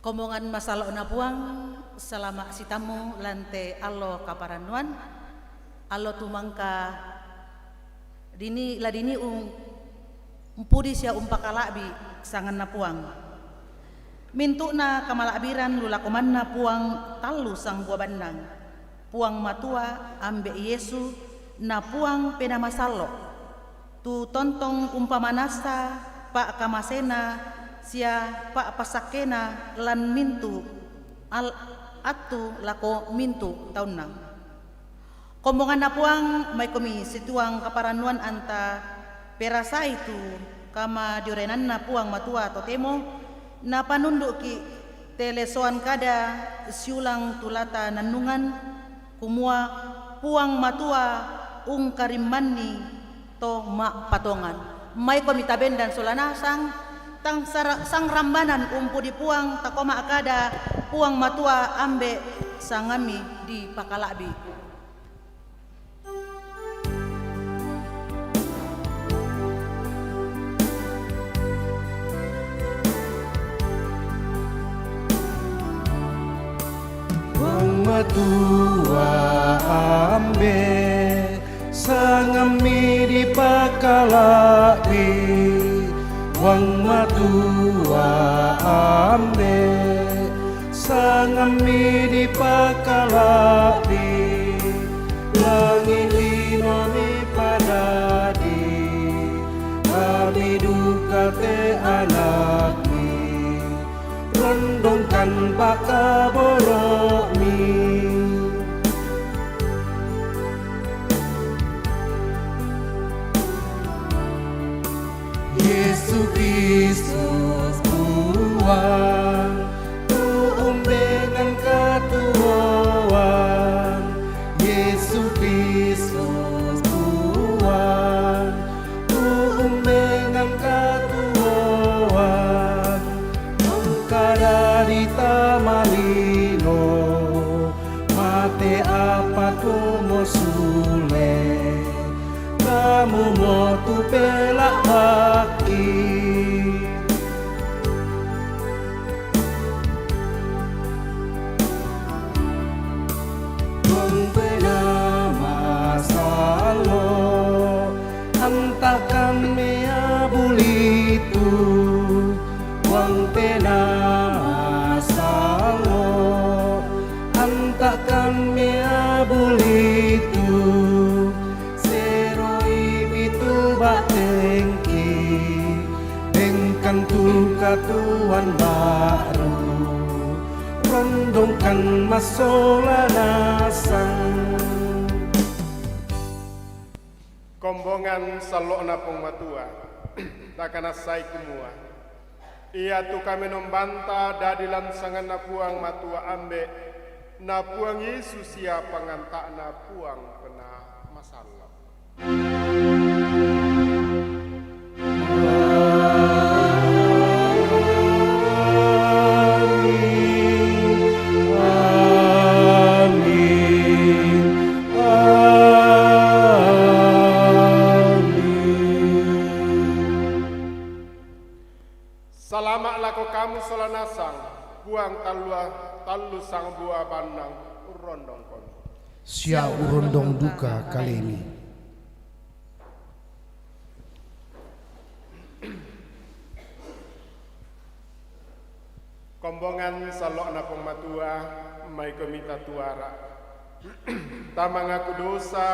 Komongan masalah na puang selama si tamu lante allo kaparanuan allo tumangka dini ladini umpudi sia umpakalabi sangan na puang mintu na kamalabiran lulakoman na puang talu sang buah bandang puang matua ambe Yesu na puang penamasalo tu tontong umpamanasa pak kamasena sia pak pasakena lan mintu al atu lako mintu taunna kombongan na puang may komi situang kaparanuan anta perasa itu kama diorenan na puang matua totemo na panunduk ki telesoan kada siulang tulata nanungan kumua puang matua ung karimani to mak patongan may komi taben dan solanasang tang sang rambanan umpu di puang takoma akada puang matua ambe sangami di pakalabi puang matua ambe sangami di pakalabi wang matua ambe sangami di pakalabi langit linoni padadi kami duka te anakmi rondongkan bakaboromi Yesus Kristus Tuhan tuum dengan ketuaan Yesus Kristus Tuhan tuum dengan ketuaan mengkada di tamalino mate apa tumo sule kamu mau tu pelak haki membela masalo antakan mea bulitu wang pena masalo antakan mea bulitu batengki dengkan tu katuan baru rondongkan masola nasang kombongan salokna pong matua takana sai kumua ia tu kami nombanta dadilan sangan na puang matua ambe na puang Yesus ia pangantak na puang pena masalah Salamat lako kamu solanasang buang talu sang buah bandang urondong kon sia urondong duka kalemi kombongan salok na pong matua may komita tuara tamang aku dosa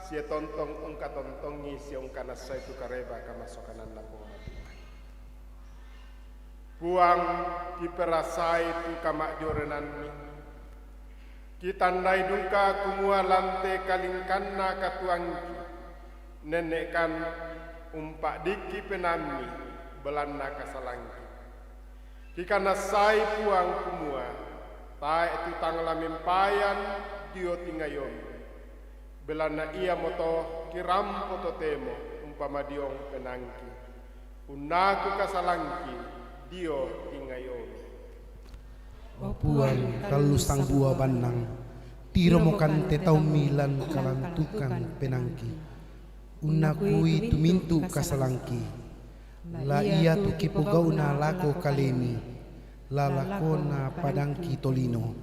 sia tontong ungka tontongi sia ungka nasa itu kareba kamasokanan na pong matua buang kiperasai tu kamak jorenan mi kitandai duka kumua lante kalingkan na katuangki nenekkan umpak diki penami belanda kasalangki kikana sai puang kumua tae tu tangla mempayan dio tingayon belanda ia moto kiram poto temo umpama diong penangki unaku kasalangki dio tingayon puang kalu sang buah bandang tiromokan tetau milan kalantukan penangki unakui tumintu kasalangki la ia tu kipugauna lako kalemi lalakona padangki tolino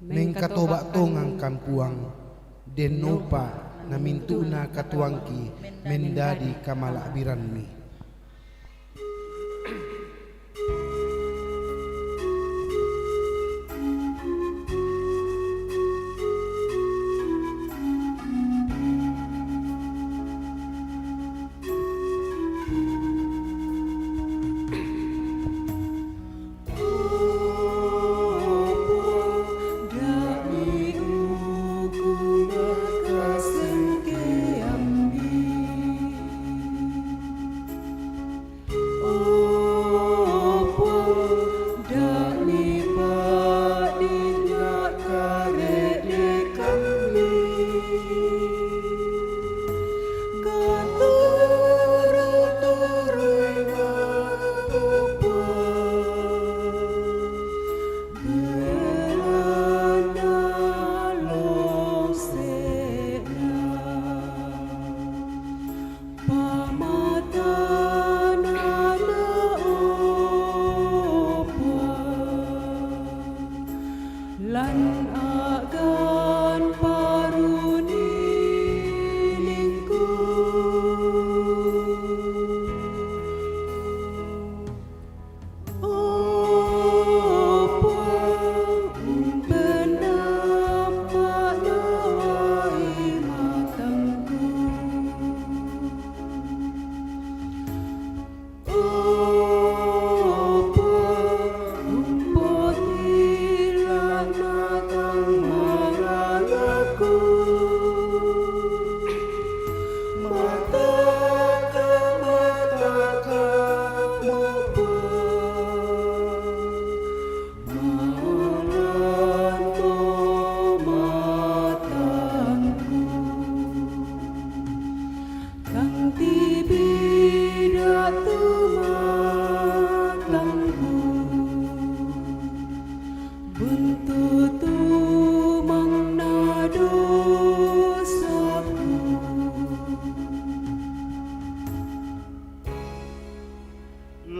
mengkatobak tongang kampuang den nopa namintuna katuangki mendadi kamalak biranmi.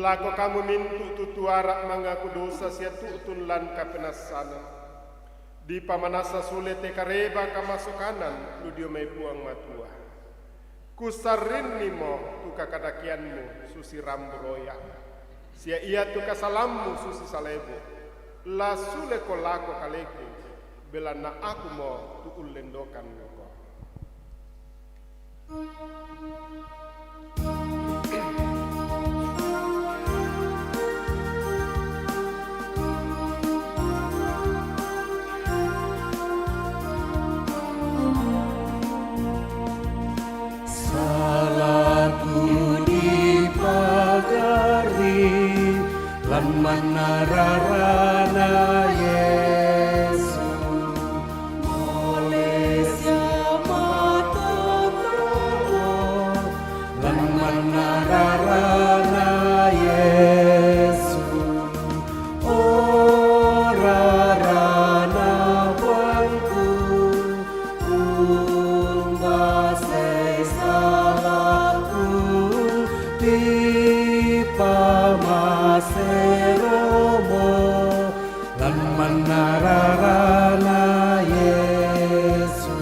Lako kamu mintu tutuarak mangaku dosa sia tutun lan kapenasana. Di pamanasa sulit kareba kamasukanan ludio mai puang matua. Kusarin nimo tuka kadakianmu susi ramburoya. Sia ia tuka salammu susi salebo. La sule ko lako kaleki belana aku mo tu ulendokan ko. Manararana Yesu Malaysia mata kamu lan manararana Yesu orarana wangku umbase salahku di pamaseromo lan manararana Yesu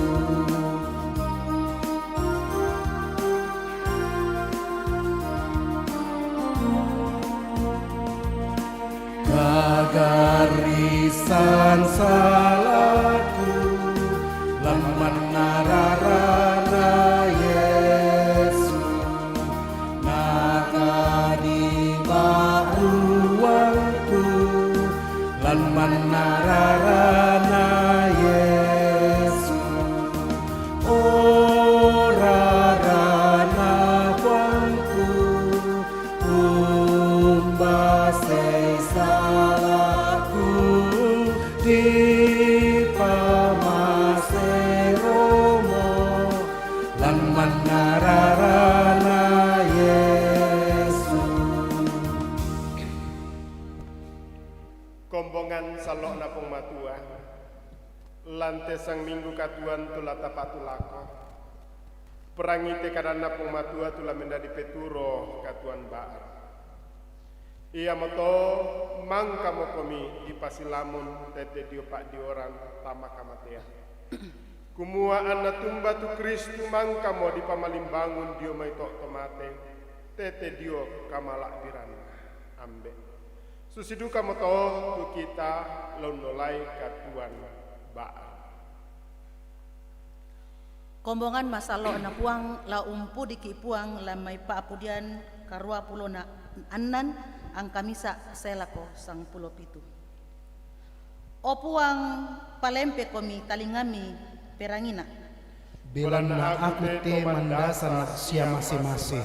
kagarisan salahku lan manararana Yesu nakadi ruangku lan manararana Yesu orarana wangku umbase salahku di pamaseromo lan manararana Yesu. Kombongan salok napong matua lante sang minggu katuan tula tapatulako perangite kadana napong matua tula mendadi peturo katuan baar Ia moto mangka mo komi di pasilamun tete dio pak dioran tama kamatea. Kumua anna tumba tu Kristu mangka mo di pamalimbangun dio mai tok tomate tete dio kamalak dirana ambe. Susiduka moto tu kita lonolai katuan baa. Kombongan masalo na puang la umpu di kipuang la may paapudian karua pulo na anan ang kamisa selako sang pulo pitu. O puang palempe komi talingami perangina. Bilan na aku te mandasa na siya mase-mase.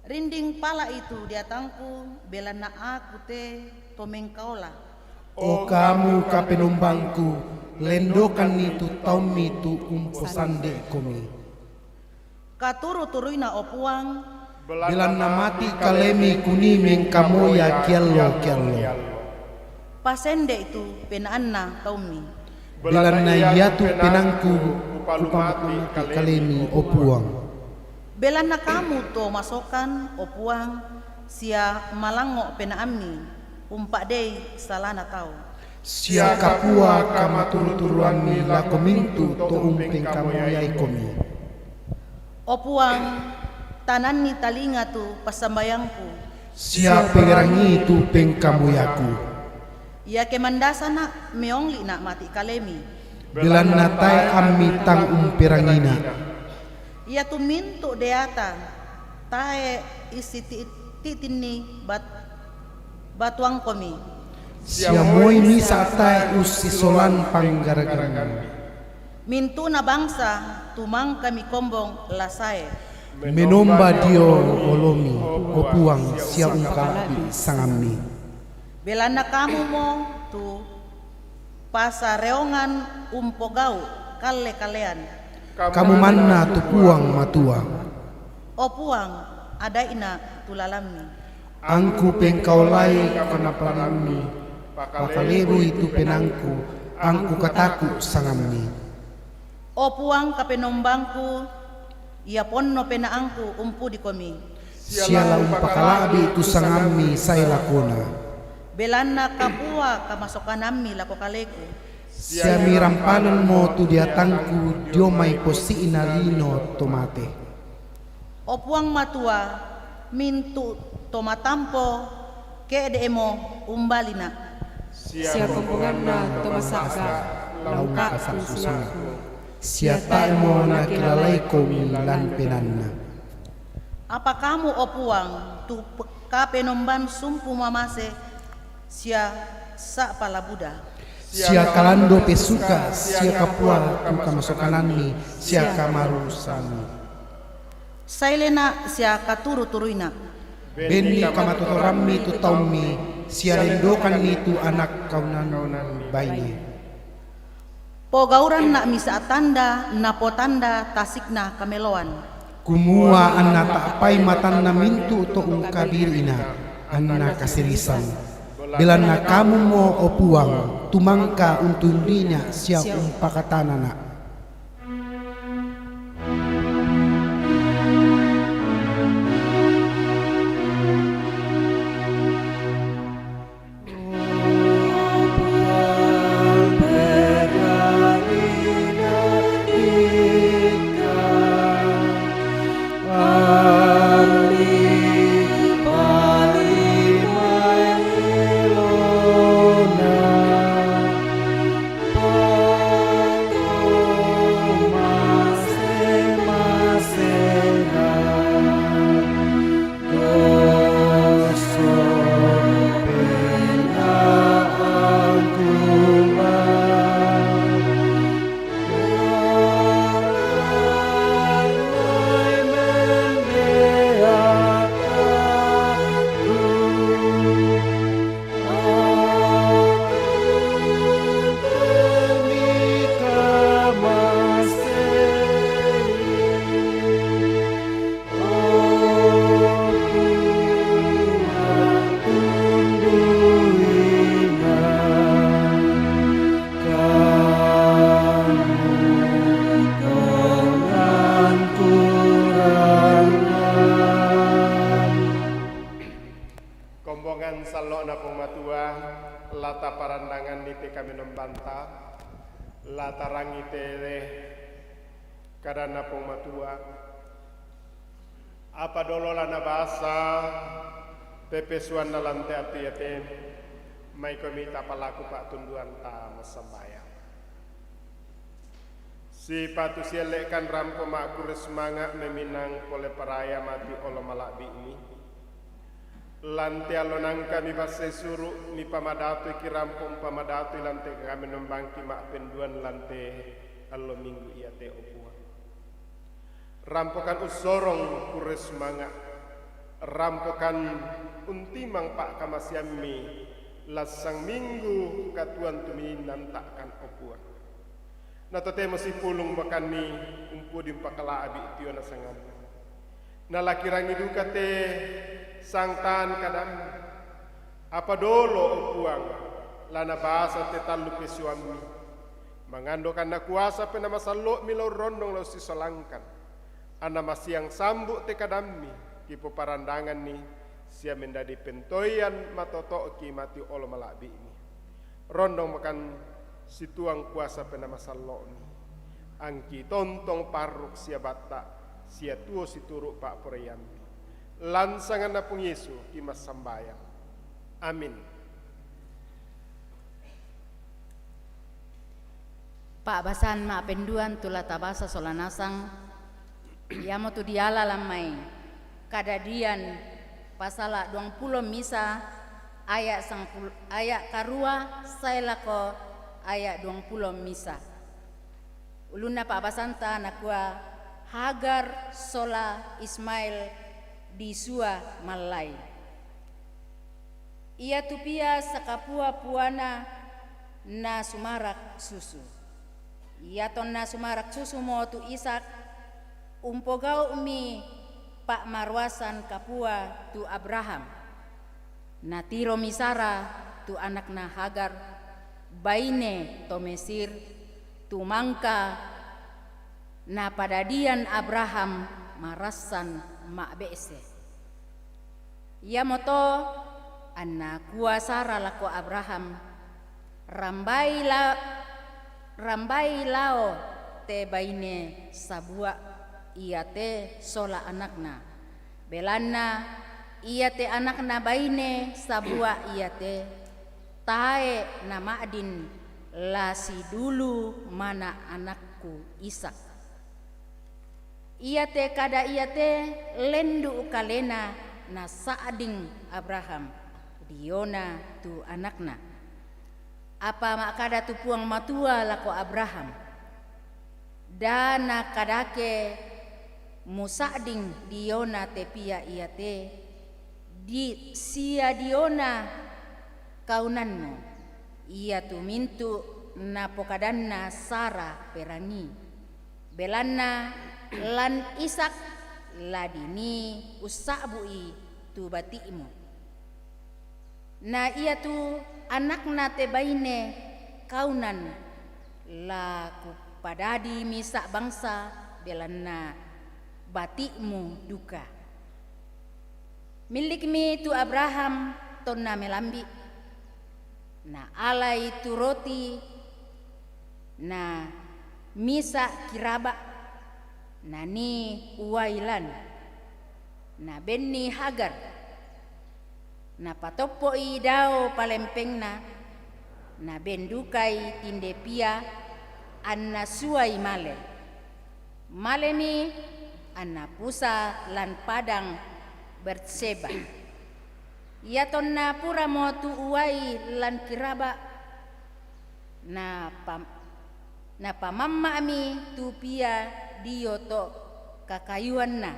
Rinding pala itu diatangku bela na aku te tomengkaola. O kamu kapenumbangku, lendokan itu taumi tu umpusande komi. Katuru-turui na opuang Bilan na mati kalemi kunimeng kamoya kialo. pasende itu penaan na taumi. Bilan na yatu penangku upamati kalemi opuang. Bela na kamu to masokan opuang sia malango penaami umpak dei salana tau. Sia kapua kamaturu-turuan mi la komintu to umpeng kamoyai komi. Opuang tanan ni talinga tu pasambayangku. Sia pengerangi tu peng kamoyaku. Ia kemandasa na meongli na mati kalemi. Bilan na tay ammi tang umpirangina. Ia tu mintu deata tae isi titini batuang komi. Sia moy mi sa tay usisolan panggaragan. Mintu na bangsa tumang kami kombong lasae. Menomba dio olomi opuang sia ungkalabi sangami. Bela na kamu mo tu pasareongan umpogau kale-kalean. Kamu manna tu puang matua. Opuang ada ina tulalami. Angku pengkaulai kana parami. Pakalebu itu penangku. Angku kataku sangami. Opuang kapenombangku ia ponno penaangku umpu di komi. Sia umpakalabi itu sangami saya lakona. Belana kapua kamasokanami lako kaleku. Sia mirampalan mo tu diatangku dio mai posi inalino tomate. Opuang matua mintu tomatampo ke deemo umbalina. Sia kumbungan na tumasaka lauka susunaku. Sia tae mo na kilalay ko lan penanna. Apa kamu opuang tu kapenomban sumpu mamase sia sa palabuda. Sia kalando pesuka, sia kapua tu kamasokanani, sia kamarusani. Sailena sia katuru-turuina. Beni kamatotorami tu taumi, sia lendokan itu anak kaunan baini. Pogauran na misa tanda na potanda tasikna kameloan. Kumua anna takpai matan na mintu to ungkabirina, anna kasirisan. Bila na kamu mo opuang, tumangka untundinya sia umpakatanana. latarangi tele kadana pong matua apa dolo lana bahasa pepesuan na lante ati ate may komita palaku pak tunduan ta masambaya si patu sielekan rampo makure semangat meminang pole paraya mati olo malak ini lante alonang kami basai suruh mi pamadatu ki rampong pamadatu lante kami nombangki mak penduan lante allo minggu ia te opua rampokan usorong kure semangat rampokan untimang pak kamasiami lasang minggu katuan tumi nantakan opua na tote masih pulung makan ni umpu di pakala abi tio na sangan na lakirangi duka te sangtan kadam apa dolo opuang lana bahasa te talu pesuami mangandokan na kuasa pe na masalo milau rondong lau si solangkan ana masiang sambuk te kadammi kipo parandangan ni sia mendadi pentoyan matoto ki mati olo malabi ini rondong makan si tuang kuasa penama saloni angki tontong paruk sia bata sia tuo si turuk pak poreyambi lansangan na pung Yesu kimas sambayang amin. Pak basan ma penduan tula tabasa solanasang yamo tu diala lamai kadadian pasala 20 misa ayat karua saya lako ayat 20 misa. Uluna Pak Basanta nakua Hagar Sola Ismail di Sua Malai. Ia tupia sakapua puana na sumarak susu. Ia ton na sumarak susu mo tu Isak umpogau umi Pak Marwasan kapua tu Abraham. Na tiro misara tu anak na Hagar baine to Mesir tu mangka na padadian Abraham marasan mak bese. Ia moto anna kuasara lako Abraham rambai lao te baine sabua ia te sola anakna belanna ia te anakna baine sabua ia te tae nama adin lasi dulu mana anakku Ishak. Ia te kada ia te lendu kalena na saading Abraham diona tu anakna. Apa mak kada tu puang matua lako Abraham. Dana kadake musading diona te pia ia te di sia diona kaunanmu ia tu mintu na pokadanna Sara perangi belanna lan Ishak ladini usabui tu batimu na ia tu anakna te baine kaunan la ku padadi misak bangsa belanna batikmu duka milik mi tu Abraham tonna melambi na alai tu roti na misa kiraba na ni uwailan na benni Hagar na patopo idao palempengna na bendukai tinde pia anna suai male ni anna pusa lan padang Berseba. Ia tonna pura mo tu uai lan kiraba na pamamma ami tu pia dioto kakayuan na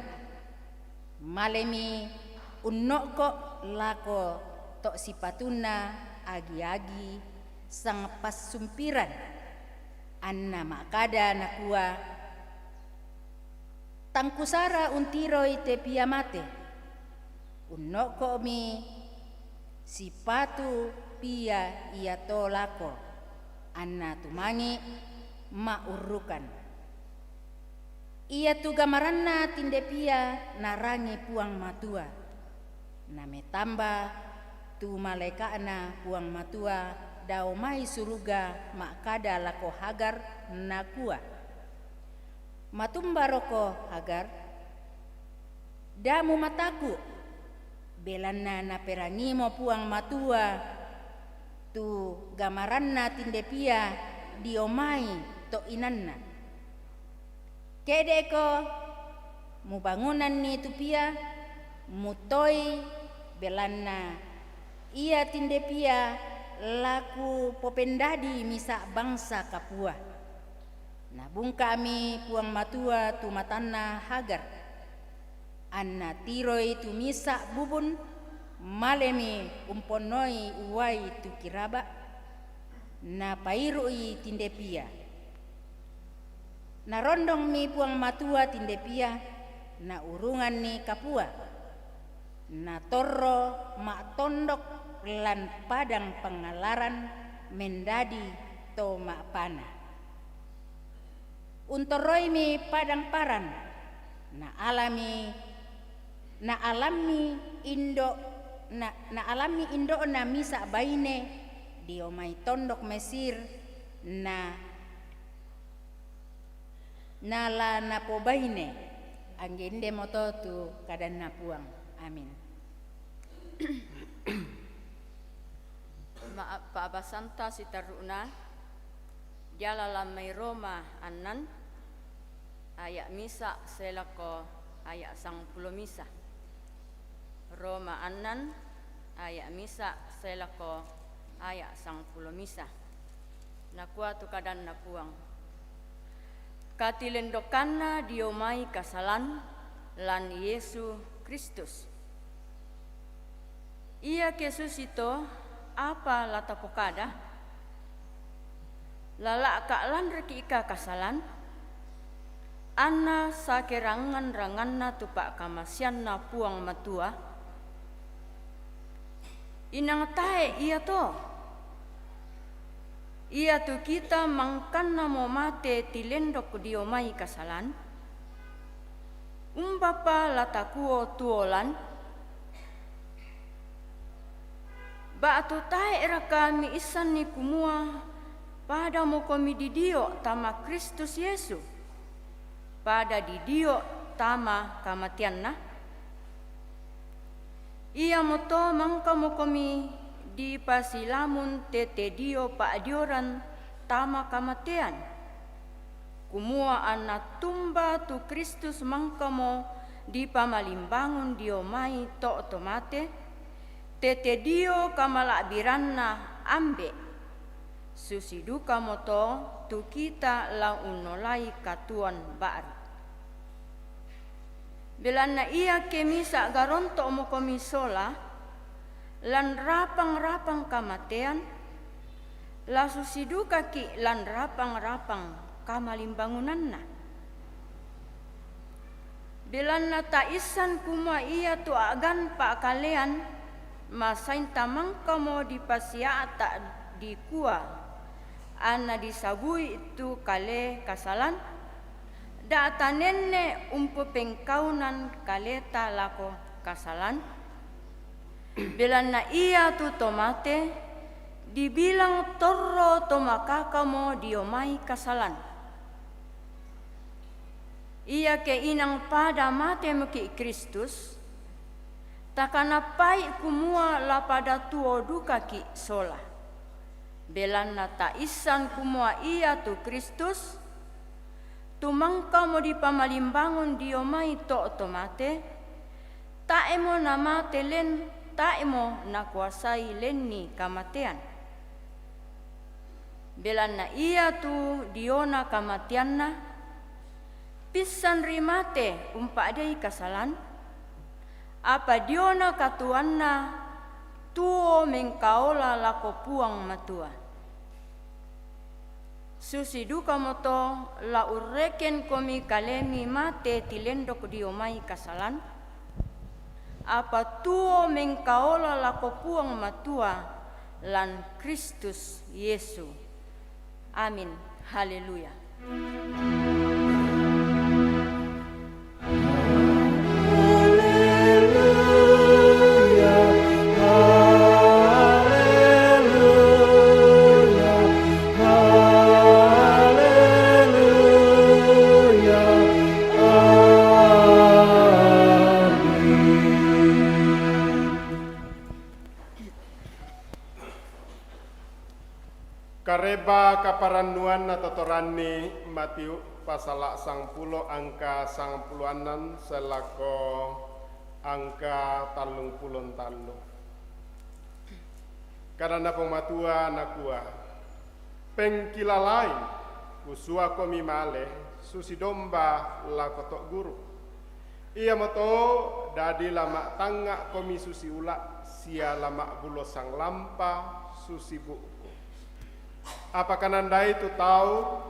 malemi unnoko lako tok sipatuna agi-agi sang pasumpiran anna makada nakua tangkusara untiroi te pia mate unnoko mi sipatu pia ia tolako anna tumangi maurukan ia tu gamaranna tinde pia narangi puang matua na metamba tu malaikana puang matua daomai suruga makada lako Hagar nakua. Matumbaroko Hagar, damu mataku, belanna na perangimo puang matua, tu gamaranna tindepia diomai to inanna. Kedeko mubangunan ni tupia, mutoi belanna ia tindepia laku popendadi misa bangsa Kapua. Nabung kami puang matua tu matanna Hagar. Anna tiroi tu misa bubun malemi umponoi uwai tu kiraba na pairui tindepia. Na rondong mi puang matua tindepia na urungan ni Kapua. Na torro mak tondok lan padang pengalaran mendadi to mak pana. Untoroi mi padang paran na alami indo na misa baine diomai tondok Mesir na la napo baine anggende moto tu kadan napuang. Amin. Paabasanta sitaruna jalalam may Roma anan ayak misa selako ayak sang pulo misa. Roma anan ayak misa selako ayak sang pulo misa. Nakua tu kadan napuang. Katilendokanna diomai kasalan lan Yesu Kristus. Ia kesusito apa latapokada lalak lan reki ika kasalan anna sakerangan ranganna tupak kamasianna puang matua inang tae ia to ia tu kita mangkanna mo mate tilendok diomai kasalan umbapa latakuo tuolan ba'tu tae raka mi isan ni kumua pada mo komi didio tama Kristus Yesu pada didio tama kamatianna ia moto mangka mo komi di pasilamun tete dio pa adioran tama kamatian kumua anak tumba tu Kristus mangka mo di pamalimbangun dio mai to otomate tete dio kamalabiranna ambe susiduka moto tu kita la unolai katuan baru belana ia kemisa garonto mo komisola lan rapang kamatean la susiduka ki lan rapang kamalimbangunanna belana taisan kuma ia tu agan pa kalean masain tamang kamo di pasiata di kuah ana disabui itu kale kasalan data nenne umpu pengkaunan kaleta lako kasalan belana ia tu tomate dibilang torro tomakakamo diomai kasalan ia ke inang pada mate meki Kristus takana pai kumua la pada tuo duka ki sola. Belana taisan kumua ia tu Kristus. Tumangka mo di pamalimbangun diomai to otomate. Taemo namate len, taemo nakuasai lenni kamatean. Belana ia tu diona kamatianna. Pisan rimate umpadai kasalan. Apa diona katuanna tuo mengkaola lako puang matua. Susi duka moto la ureken komi kalemi mate tilendok diomai kasalan. Apa tuo mengkaola lako puang matua lan Kristus Yesu. Amin. Haleluya. Teba kaparannuan na totorani Matiu pasal 10 angka 90-anan selako angka 33. Karena pematua nakua pengkilalai usua komi male susi domba lakotok guru. Ia moto dadi lama tangga komi susi ula sia lama bulo sang lampa susi buku. Apakah nanda itu tahu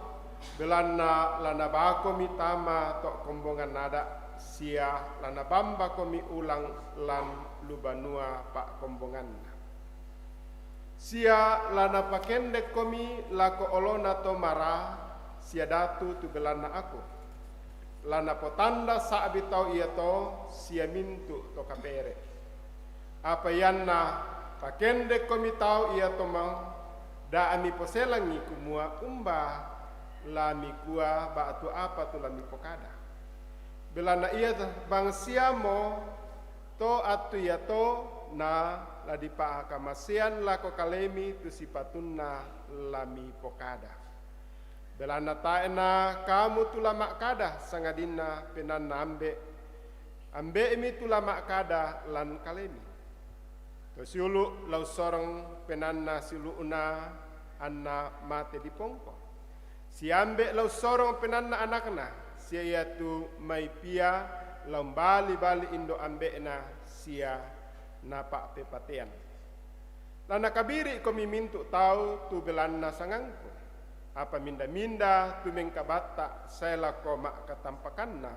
belana lana bako mitama tok kombongan nada sia lana bamba komi ulang lan lubanua pak kombongan. Sia lana pakendek komi lako olona to mara sia datu tu belana aku. Lana potanda saabi tau ia to sia mintu to kapere. Apa yanna pakendek komi tau ia to mau da ami poselangi kumua umba lami kua batu apa tu lami pokada. Belana ia bang siamo to atu ia to na ladipa kamasian lako kalemi tu sipatunna lami pokada. Belana taena kamu tu lama kada sangadina penanna ambe emi tu lama kada lan kalemi. To siulu lau sorong penanna siulu una anna mate di pongko. Si ambe lau sorong penanna anakna sia ia tu mai pia lau bali indo ambena sia napak pepatean. Lana kabiri komi mintu tau tu belanna sangangku. Apa minda-minda tu mengkabata saya lako mak katampakanna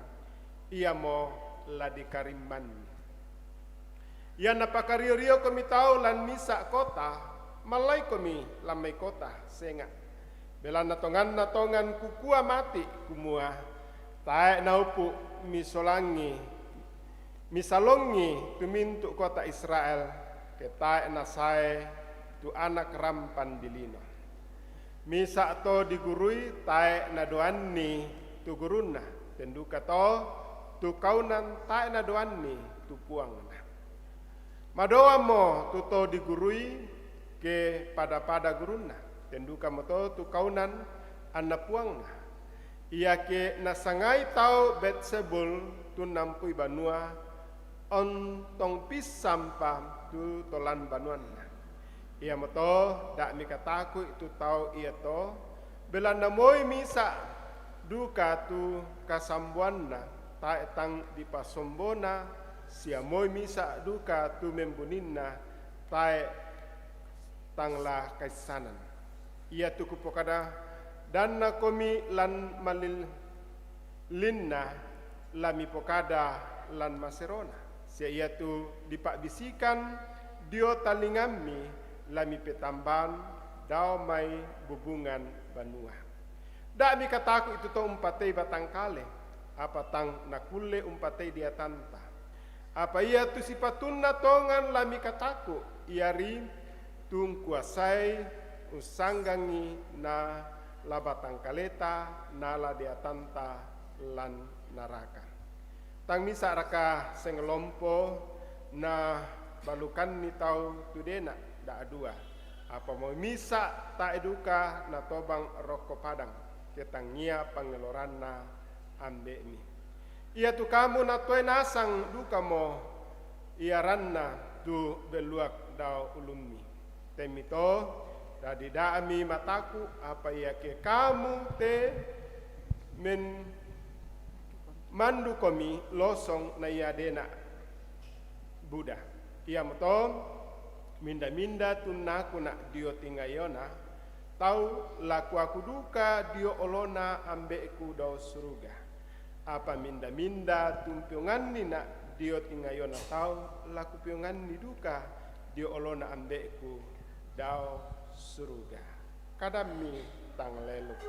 ia mo ladi karimman. Ia napakario-rio komi tau lan misa kota malai komi lamai kota senga. Belana tongan kukua mati kumua tae naupu misalongi tu mintu kota Israel ke tae nasae tu anak rampan dilino. Misa to digurui tae nadoanni tu guruna penduka to tu kaunan tae nadoanni tu puangna. Madoa mo tu to digurui ke pada guruna penduka mo to tu kaunan anna puangna. Ia ke nasangai tau Betsebul tu nampui banua on tong pis sampah tu tolan banuanna. Ia moto dak mikataku itu tau ia to belanda moi misa duka tu kasambuanna ta etang di pasombona sia moi misa duka tu membuninna tae tangla kaisanan. Ia tu kupokada danna komi lan malil linna lami pokada lan maserona. Sia ia tu dipak bisikan dio talingami lami petamban dao mai bubungan banua. Dak mi kataku itu to umpatei batang kale, apa tang nakule umpatei dia tanta. Apa ia tu sipatunna tongan lami kataku, iari tung kuasai usanggangi na labatang kaleta nala dia tanta lan naraka. Tang misa raka sengelompo na balukan ni tau tudena da adua apa mau misa ta eduka na tobang roko padang ketangia pangeloranna ambe mi. Ia tu kamu na toe nasang duka mo ia ranna tu beluak dao ulummi. Temito dadi daami mataku apa ia ke kamu te men mandu komi losong na ia dena Buddha. Ia moto minda-minda tunnaku nak dio tingayona tau laku aku duka dio olona ambeku dau suruga. Apa minda-minda tumpiunganni nak dio tingayona tau laku piunganni duka dio olona ambeku dau suruga. Kadami tang leluk.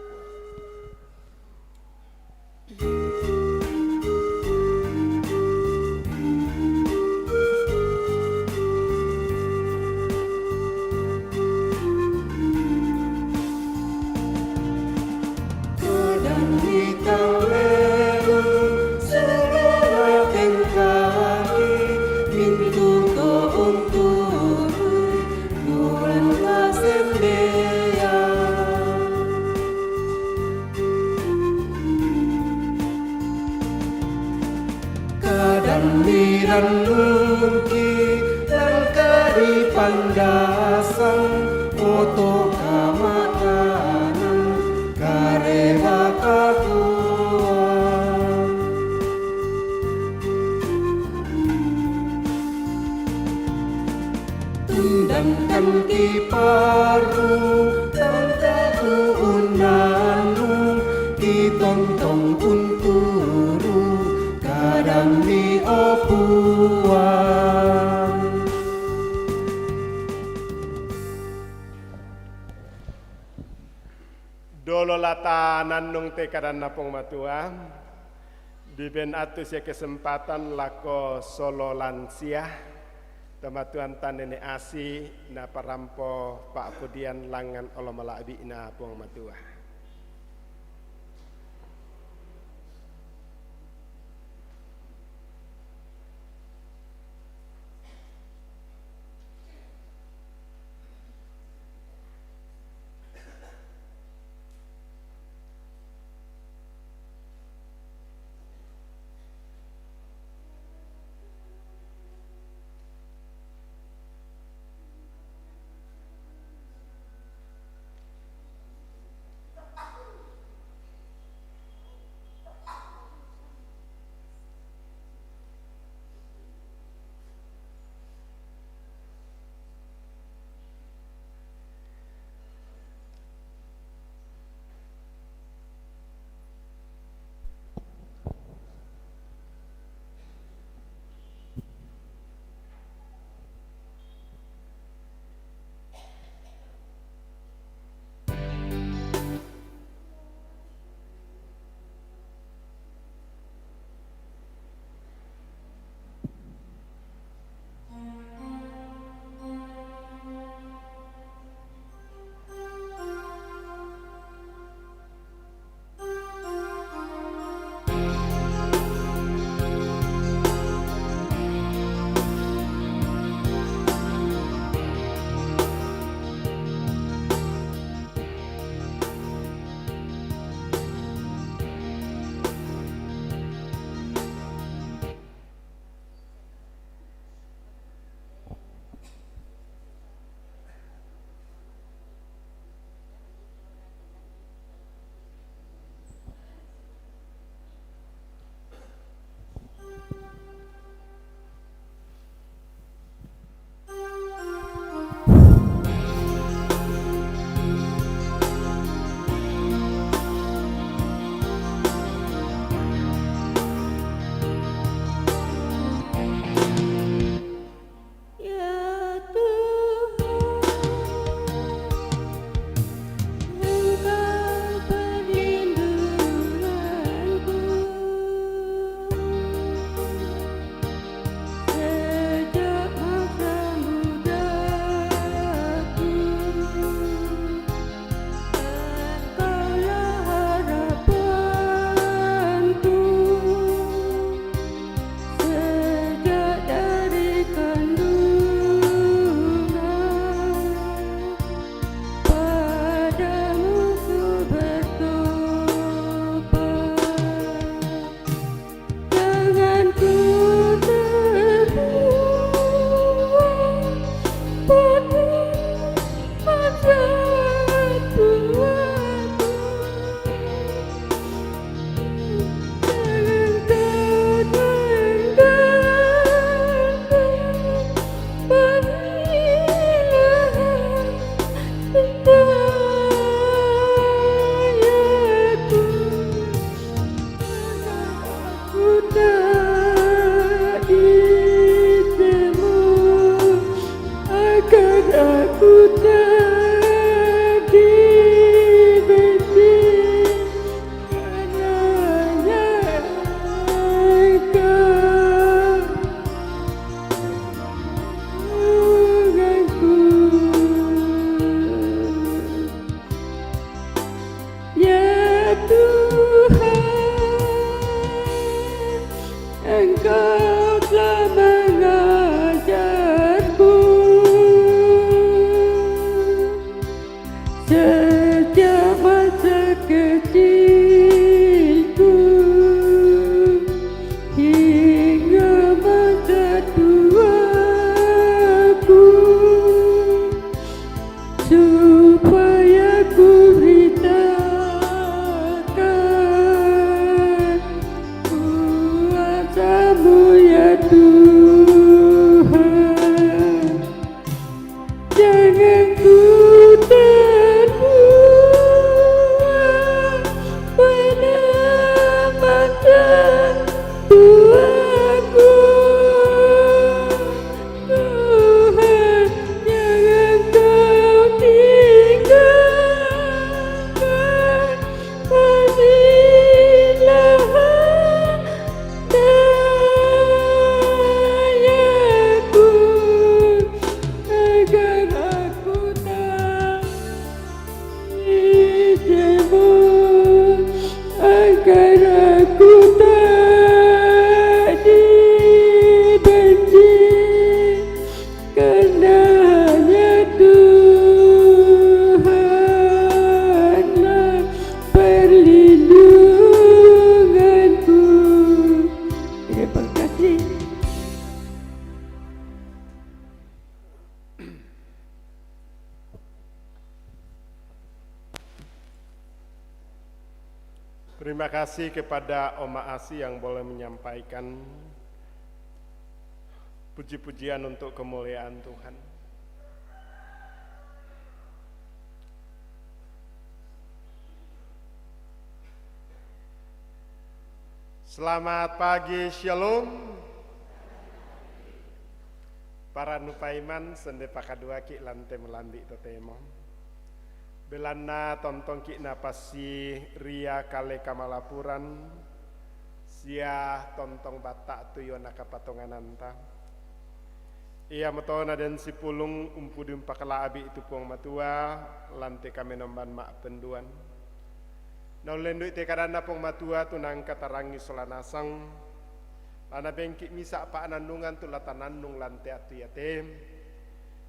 Untuk bulan la sembea Sandiran mungki dan karipandasan foto kamakanan kareba kakuan tundangkan kiparu tangka tuunanu ditontong pun turu kadang di opuan Dolo lata nandung te kadan napong matua Biben atus ya kesempatan lako solo lansia Tematuan tanene asi na parampo pak pudian langan olomala abi na pong matua kecilku hingga Terima kasih kepada Oma Asi yang boleh menyampaikan puji-pujian untuk kemuliaan Tuhan. Selamat pagi, Shalom. Para nupaiman sende pakadua ki lante melambi totemo. Belana tontong ki napasi ria kale kamalapuran. Sia tontong batak tuyo nakapatongananta. Ia metona dan si pulung umpudum pakala abi itu puang matua lante kami nomban mak penduan. Naulendui te kadana pong matua tu nang katarangi solanasang lana bengki misa pa anandungan tu latanandung lante atu yatem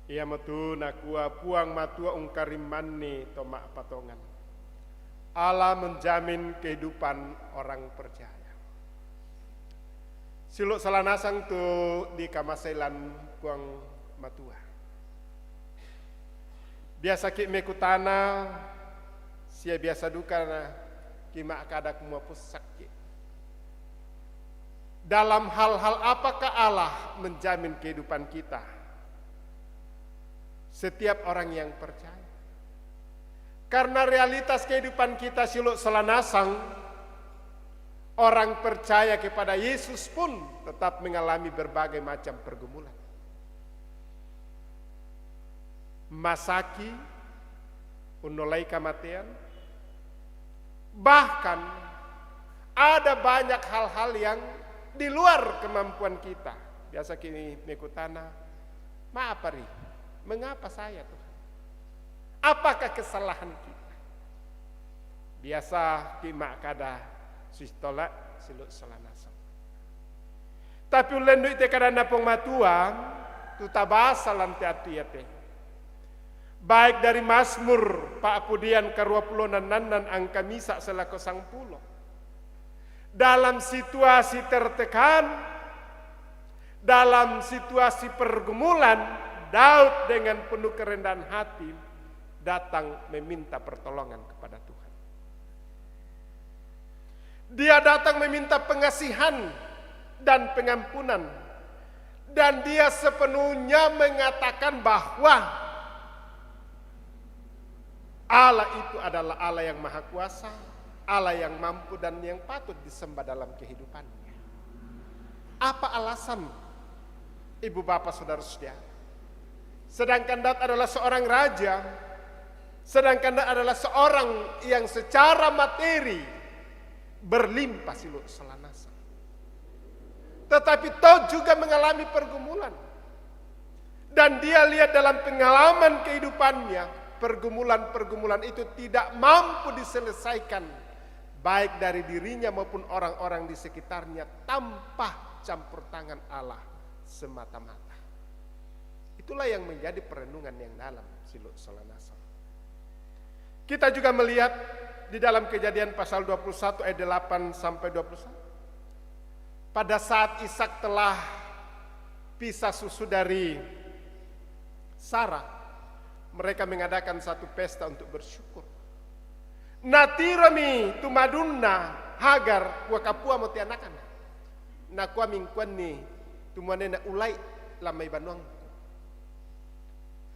ia metu nakua puang matua ungkarimani toma patongan Allah menjamin kehidupan orang percaya. Siluk solanasang tu di kamaselan puang matua biasa ki mekutana sia biasa duka na kima kadak mua pusaki. Dalam hal-hal apakah Allah menjamin kehidupan kita? Setiap orang yang percaya. Karena realitas kehidupan kita siluk selanasang, orang percaya kepada Yesus pun tetap mengalami berbagai macam pergumulan. Masaki, unolai kematian, bahkan ada banyak hal-hal yang di luar kemampuan kita. Biasa kini mekutana, maaf Ari, mengapa saya Tuhan? Apakah kesalahan kita? Biasa kima kada sistola silut salanasa. Tapi ulendu ite kada napong matuang, tu tabasa lanti atu baik dari Mazmur Paapudian ke-20 nan angka misa selaku 10. Dalam situasi tertekan, dalam situasi pergumulan, Daud dengan penuh kerendahan hati datang meminta pertolongan kepada Tuhan. Dia datang meminta pengasihan dan pengampunan, dan dia sepenuhnya mengatakan bahwa Allah itu adalah Allah yang maha kuasa, Allah yang mampu dan yang patut disembah dalam kehidupannya. Apa alasan ibu bapak saudara-saudara? Sedangkan Daud adalah seorang raja, sedangkan Daud adalah seorang yang secara materi berlimpah siluk selanasa. Tetapi Daud juga mengalami pergumulan. Dan dia lihat dalam pengalaman kehidupannya, pergumulan-pergumulan itu tidak mampu diselesaikan baik dari dirinya maupun orang-orang di sekitarnya tanpa campur tangan Allah semata-mata. Itulah yang menjadi perenungan yang dalam siluk salanasa. Kita juga melihat di dalam Kejadian pasal 21 ayat 8 sampai 21. Pada saat Ishak telah pisah susu dari Sarah, mereka mengadakan satu pesta untuk bersyukur. Natirami tumadunna Hagar wakapua moti anakan. Nakua mingkuan ni tumanena ulai lamai banuang.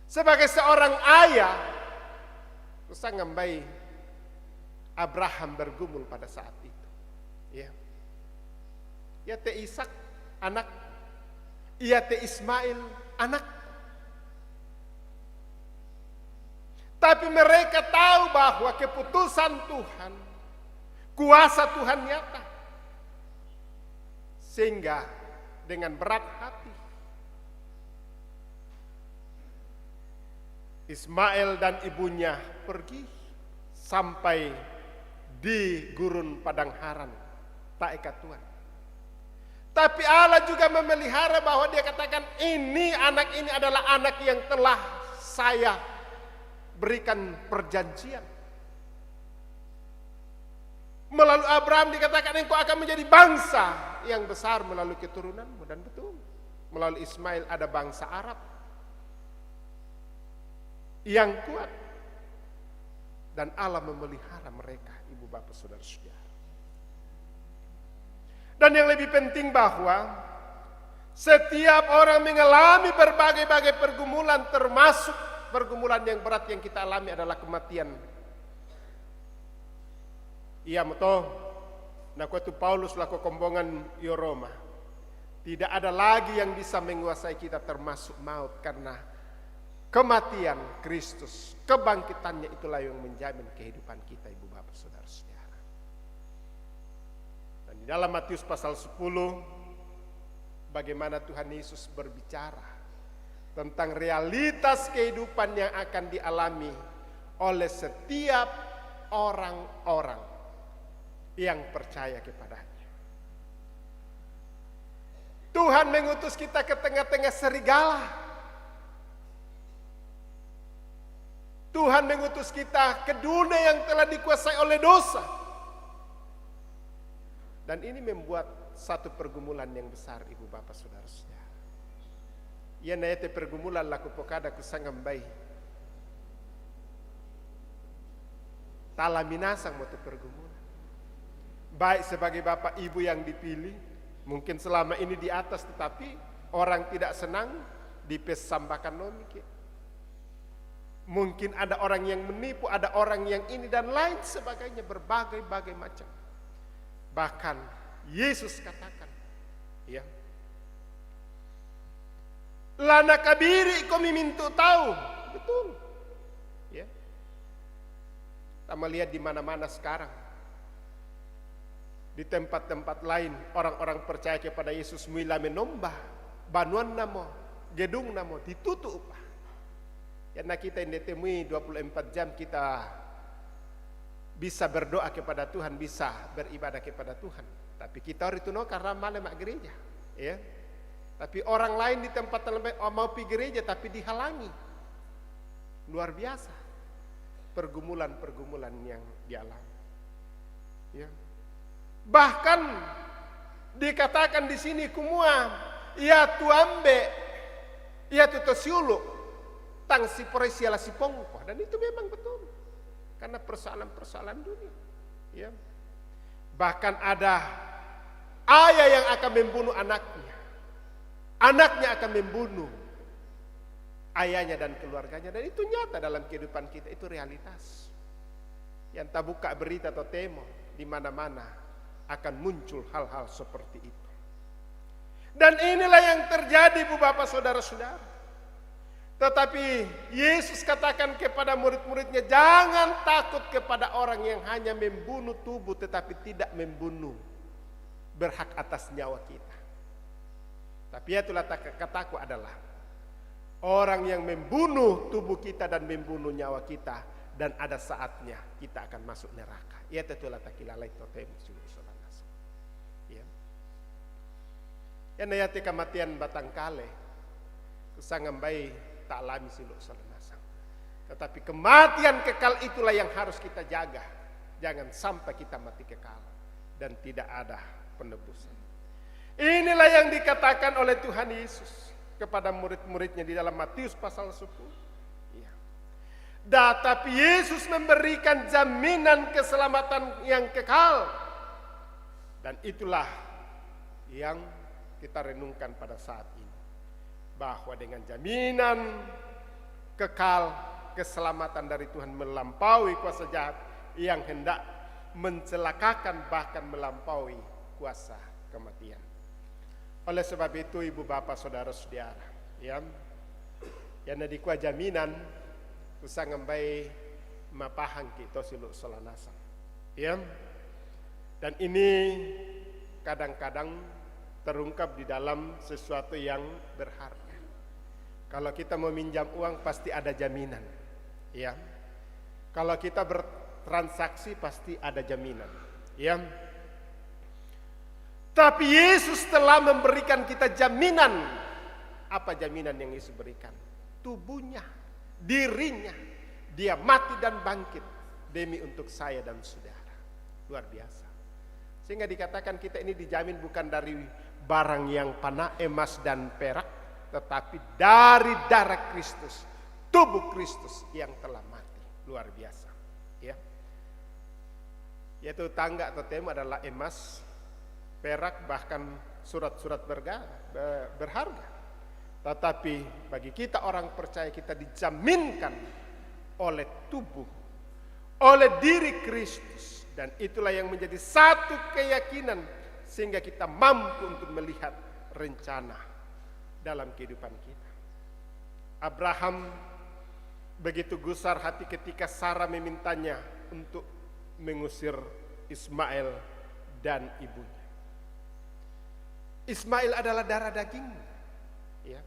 Sebagai seorang ayah, usah ngambai Abraham bergumul pada saat itu. Ya. Ya te Ishak anak, ia te Ismail anak. Tapi mereka tahu bahwa keputusan Tuhan, kuasa Tuhan nyata. Sehingga dengan berat hati Ismail dan ibunya pergi sampai di gurun padang Haran, tak Tuhan. Tapi Allah juga memelihara bahwa dia katakan ini anak ini adalah anak yang telah saya berikan perjanjian. Melalui Abraham dikatakan engkau akan menjadi bangsa yang besar melalui keturunanmu, dan betul. Melalui Ismail ada bangsa Arab yang kuat, dan Allah memelihara mereka, ibu bapak saudara-saudara. Dan yang lebih penting bahwa setiap orang mengalami berbagai-bagai pergumulan, termasuk pergumulan yang berat yang kita alami adalah kematian. Iya moto, nakuatu Paulus laku kombongan yo Roma. Tidak ada lagi yang bisa menguasai kita termasuk maut, karena kematian Kristus, kebangkitannya itulah yang menjamin kehidupan kita, ibu bapak saudara-saudara. Dan di dalam Matius pasal 10, bagaimana Tuhan Yesus berbicara tentang realitas kehidupan yang akan dialami oleh setiap orang-orang yang percaya kepadanya. Tuhan mengutus kita ke tengah-tengah serigala. Tuhan mengutus kita ke dunia yang telah dikuasai oleh dosa. Dan ini membuat satu pergumulan yang besar, ibu bapak saudara-saudara. Ia naete pergumulan laku pokada kusangam bayi. Tala minasang motu pergumulan. Baik sebagai bapak ibu yang dipilih, mungkin selama ini di atas, tetapi orang tidak senang dipesambakan nomik. Mungkin ada orang yang menipu, ada orang yang ini dan lain sebagainya, berbagai-bagai macam. Bahkan Yesus katakan, ya, lana kabiri komi mintu tahu, betul, ya. Kita melihat di mana-mana sekarang, di tempat-tempat lain orang-orang percaya kepada Yesus mulai menombah banuan namo, gedung namo ditutup. Karena kita yang ditemui 24 jam kita bisa berdoa kepada Tuhan, bisa beribadah kepada Tuhan. Tapi kita harus itu karena malam gereja, ya. Tapi orang lain di tempat mau pergi gereja tapi dihalangi. Luar biasa pergumulan-pergumulan yang dialami. Ya. Bahkan dikatakan di sini kumua, ya tuambe, ya tutosiulu, tang si poresiala si pongko, dan itu memang betul, karena persoalan-persoalan dunia. Ya. Bahkan ada ayah yang akan membunuh anaknya, anaknya akan membunuh ayahnya dan keluarganya, dan itu nyata dalam kehidupan kita, itu realitas. Yang tak buka berita atau temo di mana-mana akan muncul hal-hal seperti itu. Dan inilah yang terjadi, Bu Bapak Saudara-saudara. Tetapi Yesus katakan kepada murid-muridnya, jangan takut kepada orang yang hanya membunuh tubuh tetapi tidak membunuh berhak atas nyawa kita. Tapi itulah kataku adalah orang yang membunuh tubuh kita dan membunuh nyawa kita, dan ada saatnya kita akan masuk neraka. Ia tetulah takilalai totem suluh. Ya. Yang ayat kematian batang kale kusangam bayi tak alami silu salanasang. Tetapi kematian kekal itulah yang harus kita jaga. Jangan sampai kita mati kekal dan tidak ada penebusan. Inilah yang dikatakan oleh Tuhan Yesus kepada murid-muridnya di dalam Matius pasal 10. Ya. Tetapi Yesus memberikan jaminan keselamatan yang kekal. Dan itulah yang kita renungkan pada saat ini. Bahwa dengan jaminan kekal keselamatan dari Tuhan melampaui kuasa jahat yang hendak mencelakakan bahkan melampaui kuasa kematian. Oleh sebab itu ibu bapak saudara-saudara, ya, yang dikua jaminan usang ngambai mapahang kita silu solanasang. Ya. Dan ini kadang-kadang terungkap di dalam sesuatu yang berharga. Kalau kita meminjam uang pasti ada jaminan, ya. Kalau kita bertransaksi pasti ada jaminan, ya. Tapi Yesus telah memberikan kita jaminan. Apa jaminan yang Yesus berikan? Tubuhnya, dirinya, dia mati dan bangkit demi untuk saya dan saudara. Luar biasa. Sehingga dikatakan kita ini dijamin bukan dari barang yang panah, emas dan perak, tetapi dari darah Kristus, tubuh Kristus yang telah mati. Luar biasa, ya. Yaitu tangga atau tema adalah emas, perak, bahkan surat-surat berharga. Tetapi bagi kita orang percaya, kita dijaminkan oleh tubuh, oleh diri Kristus. Dan itulah yang menjadi satu keyakinan sehingga kita mampu untuk melihat rencana dalam kehidupan kita. Abraham begitu gusar hati ketika Sarah memintanya untuk mengusir Ismail dan ibunya. Ismail adalah darah daging. Ya.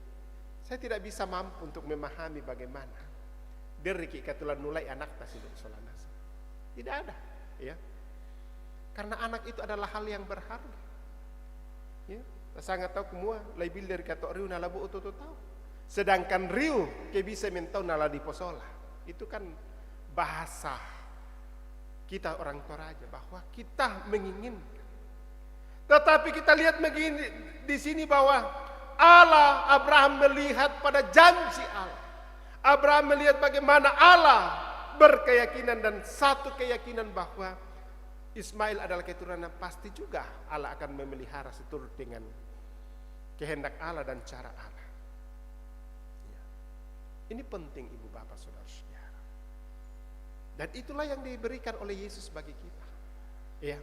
Saya tidak bisa mampu untuk memahami bagaimana deriki katulan nulai anak tasiduk solanas. Tidak ada, ya. Karena anak itu adalah hal yang berharga. Ya. Sangat tahu semua lebih dari kata riu nalabu ututu tahu. Sedangkan riu ke bisa mentau nala di posola. Itu kan bahasa kita orang Toraja bahwa kita menginginkan. Tetapi kita lihat begini di sini bahwa Allah, Abraham melihat pada janji Allah. Abraham melihat bagaimana Allah berkeyakinan dan satu keyakinan bahwa Ismail adalah keturunan pasti juga Allah akan memelihara seturut dengan kehendak Allah dan cara Allah. Ini penting ibu bapak saudara-saudara. Dan itulah yang diberikan oleh Yesus bagi kita. Ya.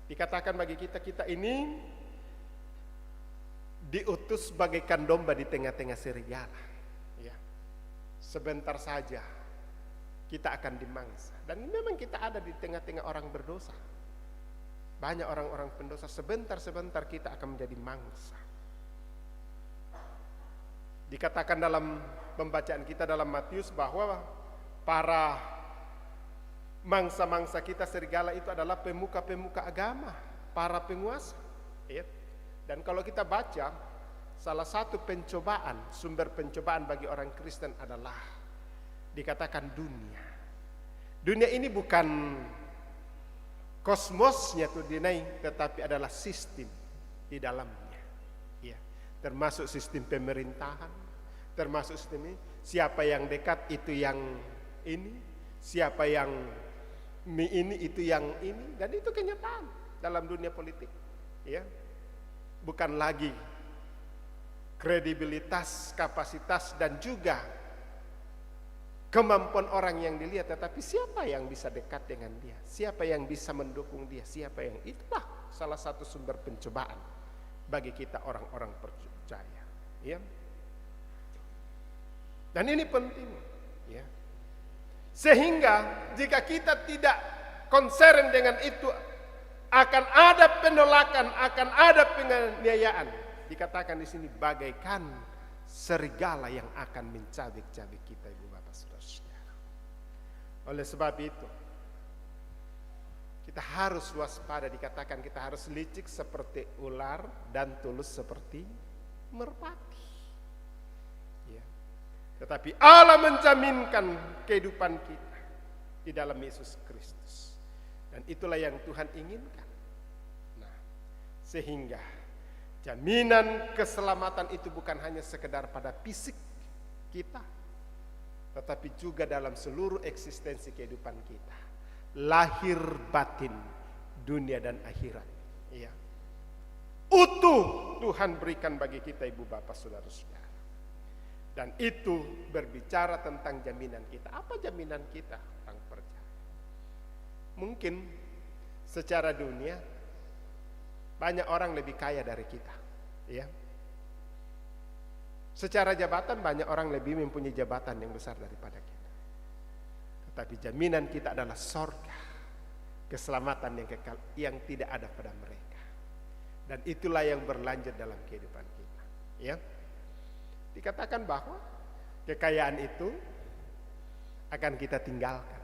Dikatakan bagi kita, kita ini diutus bagaikan domba di tengah-tengah serigala. Ya. Sebentar saja kita akan dimangsa. Dan memang kita ada di tengah-tengah orang berdosa. Banyak orang-orang pendosa, sebentar-sebentar kita akan menjadi mangsa. Dikatakan dalam pembacaan kita dalam Matius bahwa para mangsa-mangsa kita serigala itu adalah pemuka-pemuka agama, para penguasa. Ya. Dan kalau kita baca, salah satu pencobaan, sumber pencobaan bagi orang Kristen adalah dikatakan dunia. Dunia ini bukan kosmosnya tuh dinai, tetapi adalah sistem di dalamnya. Ya. Termasuk sistem pemerintahan, termasuk sistem ini. Siapa yang dekat itu yang ini, siapa yang ini itu yang ini, dan itu kenyataan dalam dunia politik. Ya. Bukan lagi kredibilitas, kapasitas dan juga kemampuan orang yang dilihat, tetapi siapa yang bisa dekat dengan dia, siapa yang bisa mendukung dia, siapa yang itulah salah satu sumber pencobaan bagi kita orang-orang percaya. Ya. Dan ini penting, ya. Sehingga jika kita tidak concern dengan itu, akan ada penolakan, akan ada penganiayaan. Dikatakan di sini bagaikan serigala yang akan mencabik-cabik kita, ibu bapak saudara-saudara. Oleh sebab itu, kita harus waspada. Dikatakan kita harus licik seperti ular dan tulus seperti merpati. Ya. Tetapi Allah menjaminkan kehidupan kita di dalam Yesus Kristus. Dan itulah yang Tuhan inginkan. Nah, sehingga jaminan keselamatan itu bukan hanya sekedar pada fisik kita, tetapi juga dalam seluruh eksistensi kehidupan kita. Lahir batin, dunia dan akhirat. Ya. Utuh Tuhan berikan bagi kita, ibu bapak saudara-saudara. Dan itu berbicara tentang jaminan kita. Apa jaminan kita orang percaya? Mungkin secara dunia banyak orang lebih kaya dari kita, ya. Secara jabatan banyak orang lebih mempunyai jabatan yang besar daripada kita. Tetapi jaminan kita adalah sorga, keselamatan yang kekal yang tidak ada pada mereka. Dan itulah yang berlanjut dalam kehidupan kita, ya. Dikatakan bahwa kekayaan itu akan kita tinggalkan,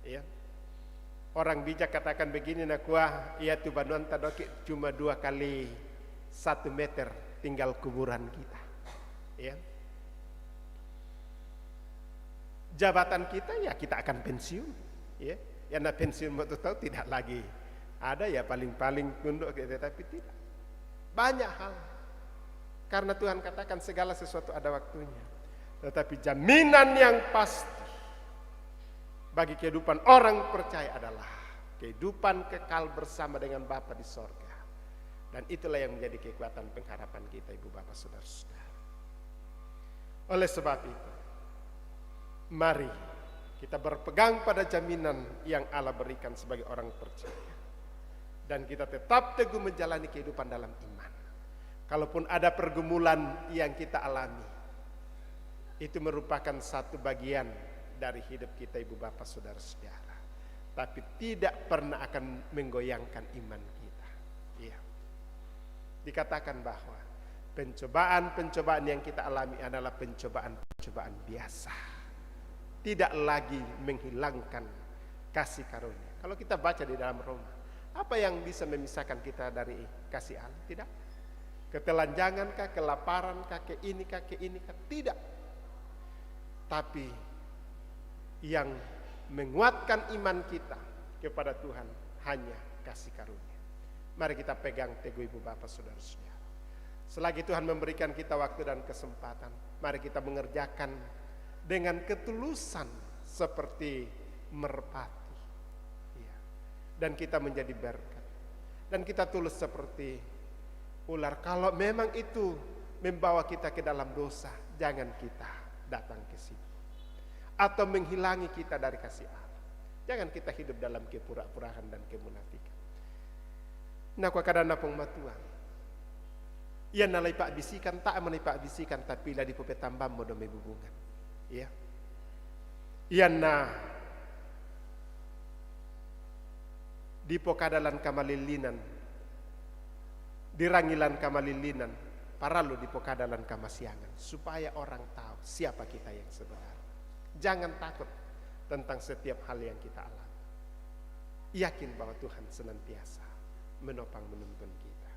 ya. Orang bijak katakan begini, nakua ia tu banuan tadoki cuma 2 kali 1 meter tinggal kuburan kita. Ya. Jabatan kita ya kita akan pensiun. Ya. Yang nak pensiun mau tahu tidak lagi ada, ya paling-paling tunduk, tetapi tidak. Banyak hal. Karena Tuhan katakan segala sesuatu ada waktunya. Tetapi jaminan yang pasti bagi kehidupan orang percaya adalah kehidupan kekal bersama dengan Bapa di sorga. Dan itulah yang menjadi kekuatan pengharapan kita, Ibu Bapak Saudara-saudara. Oleh sebab itu, mari kita berpegang pada jaminan yang Allah berikan sebagai orang percaya. Dan kita tetap teguh menjalani kehidupan dalam iman. Kalaupun ada pergumulan yang kita alami, itu merupakan satu bagian dari hidup kita, Ibu Bapak Saudara-saudara. Tapi tidak pernah akan menggoyangkan iman kita. Iya. Dikatakan bahwa pencobaan-pencobaan yang kita alami adalah pencobaan-pencobaan biasa. Tidak lagi menghilangkan kasih karunia. Kalau kita baca di dalam Roma, apa yang bisa memisahkan kita dari kasih Allah? Tidak. Ketelanjangankah, kelaparankah, ke ini, tidak. Tapi yang menguatkan iman kita kepada Tuhan hanya kasih karunia. Mari kita pegang teguh, Ibu Bapak Saudara-saudara. Selagi Tuhan memberikan kita waktu dan kesempatan, mari kita mengerjakan dengan ketulusan seperti merpati. Ya. Dan kita menjadi berkat. Dan kita tulus seperti ular. Kalau memang itu membawa kita ke dalam dosa, jangan kita datang ke situ. Atau menghilangi kita dari kasih Allah. Jangan kita hidup dalam kepura-puraan dan kemunafikan. Nah, kadang napong matua. Ia nalai pak bisikan, tak menai pak bisikan, tapi lah di pupetambam modo mebubungan. Ya. Ia na di pokadalan kamalilinan, dirangilan kamalilinan, paralu di pokadalan kamasiangan, supaya orang tahu siapa kita yang sebenarnya. Jangan takut tentang setiap hal yang kita alami. Yakin bahwa Tuhan senantiasa menopang menuntun kita.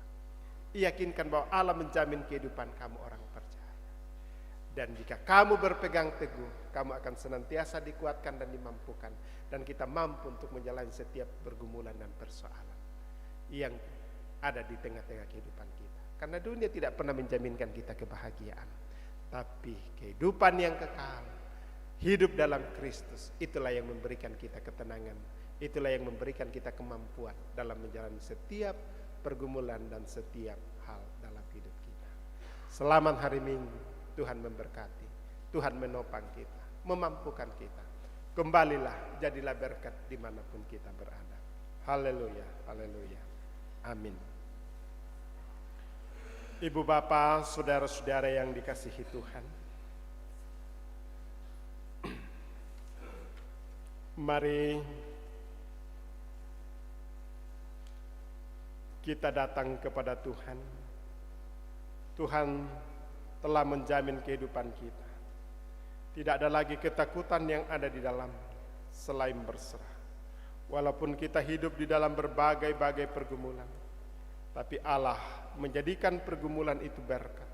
Yakinkan bahwa Allah menjamin kehidupan kamu orang percaya. Dan jika kamu berpegang teguh, kamu akan senantiasa dikuatkan dan dimampukan. Dan kita mampu untuk menjalani setiap pergumulan dan persoalan yang ada di tengah-tengah kehidupan kita. Karena dunia tidak pernah menjaminkan kita kebahagiaan. Tapi kehidupan yang kekal, hidup dalam Kristus, itulah yang memberikan kita ketenangan. Itulah yang memberikan kita kemampuan dalam menjalani setiap pergumulan dan setiap hal dalam hidup kita. Selamat hari Minggu, Tuhan memberkati, Tuhan menopang kita, memampukan kita. Kembalilah, jadilah berkat dimanapun kita berada. Haleluya, haleluya, amin. Ibu bapak, saudara-saudara yang dikasihi Tuhan, mari kita datang kepada Tuhan. Tuhan telah menjamin kehidupan kita. Tidak ada lagi ketakutan yang ada di dalam selain berserah. Walaupun kita hidup di dalam berbagai-bagai pergumulan, tapi Allah menjadikan pergumulan itu berkat.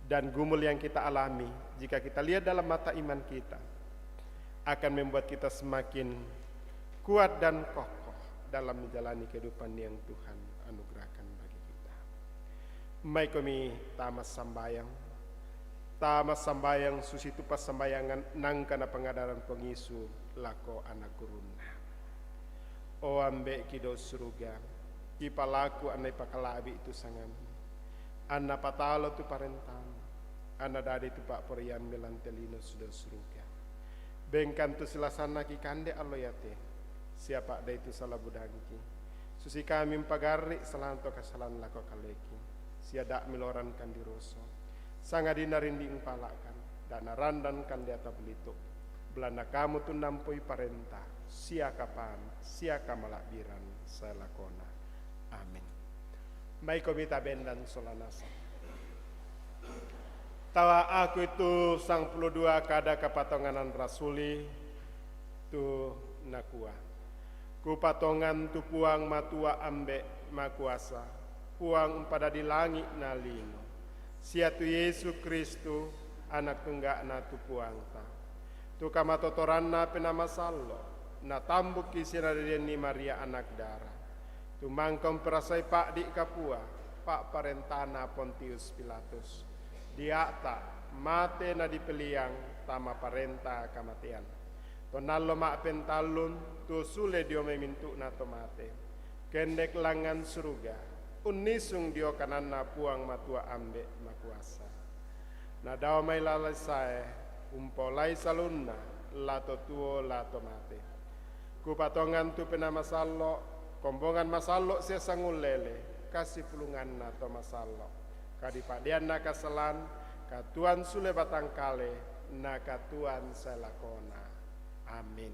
Dan gumul yang kita alami, jika kita lihat dalam mata iman kita, akan membuat kita semakin kuat dan kokoh dalam menjalani kehidupan yang Tuhan anugerahkan bagi kita. Mai kami tamas sambayang susitu pas sambayangan nangkana pengadaran pengisu lako anak guruna. O ambe kido suruga, ipalaku anai pakalabi itu sangam. Anna patalo tu parentam, anna dadi tu pak porian melantelino sudah suruga. Bengkan tu silasana ki kande aloyate. Siapa ada itu salah budangki. Susi kami pagari salanto kasalan lako kaleki. Siada miloran kandiroso. Sangadina rinding palakan. Dan narandan kan diata belito. Belanda kamu tu nampoi parenta. Sia kapan, sia kamalakbiran salakona. Amin. Mai komita bendan solanasa. Tawa aku itu sang 22 kada kapatonganan rasuli tu nakua. Kupatongan tu puang matua ambek makuasa, puang pada di langit nalino. Sia tu Yesus Kristu anak tunggak na tu puang ta. Tu kamatotoran na penama sallo, na tambuk kisina ni Maria anak darah. Tu mangkom perasai pak di kapua, pak parentana Pontius Pilatus. Diata mate na dipeliang tama parenta kamatian. Tonallo mak pentalun tu sule dio memintu na tomate. Kendek langan suruga unisung dio kananna puang matua ambe makuasa. Na dawa mai lalasae umpolai salunna lato tuo lato mate. Kupatongan tu pena masallo kombongan masallo sia sangulele kasih pulungan na to masallo. Kadipadian na kasalan katuan sule batang kale na katuan selakona. Amin.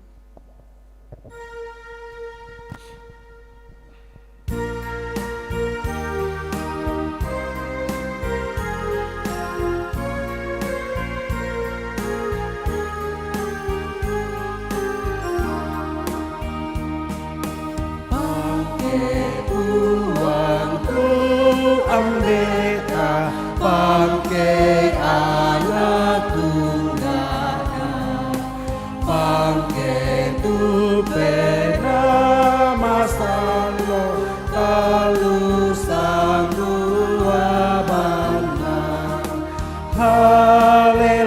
Ambeta pangke anak tunggana pangke tu pena masalo kalu sangua bana haleluya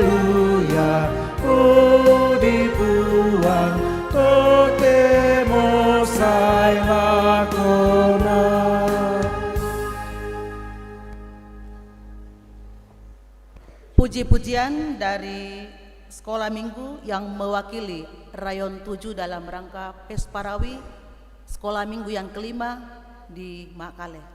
puji Tuhan totemo sai lakona. Puji-pujian dari Sekolah Minggu yang mewakili Rayon 7 dalam rangka Pesparawi Sekolah Minggu yang kelima di Makale.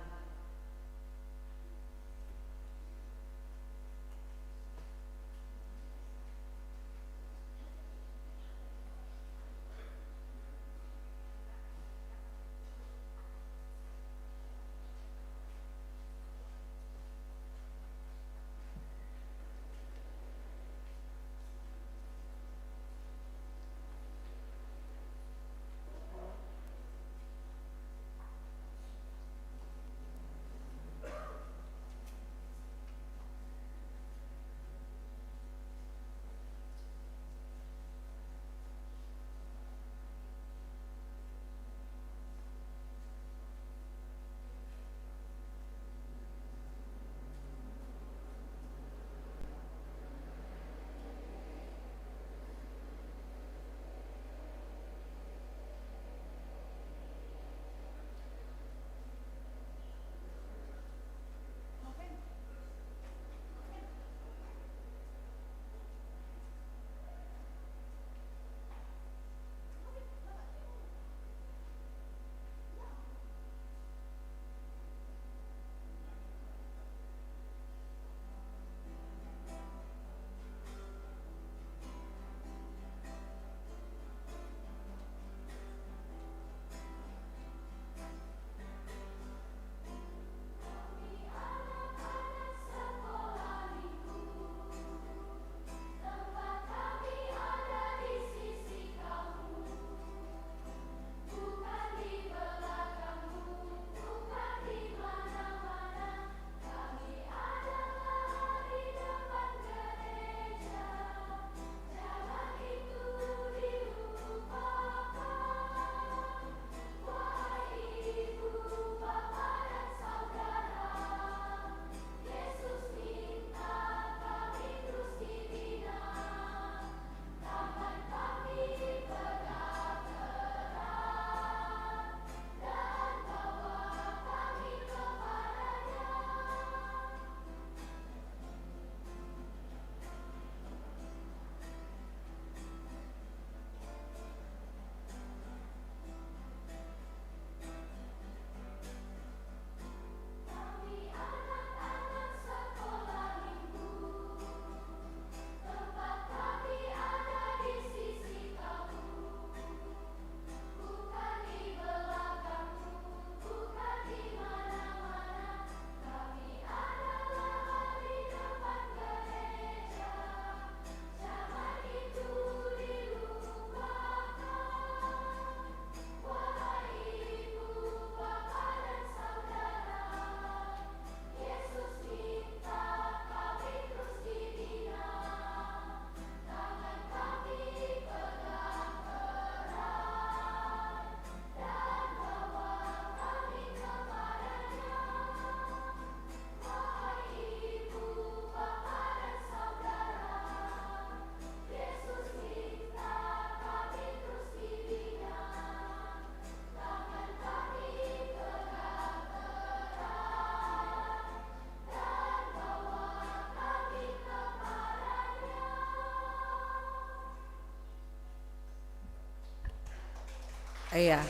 Iya.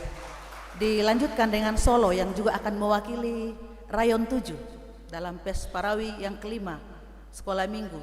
Dilanjutkan dengan solo yang juga akan mewakili Rayon 7 dalam Pes Parawi yang kelima Sekolah Minggu.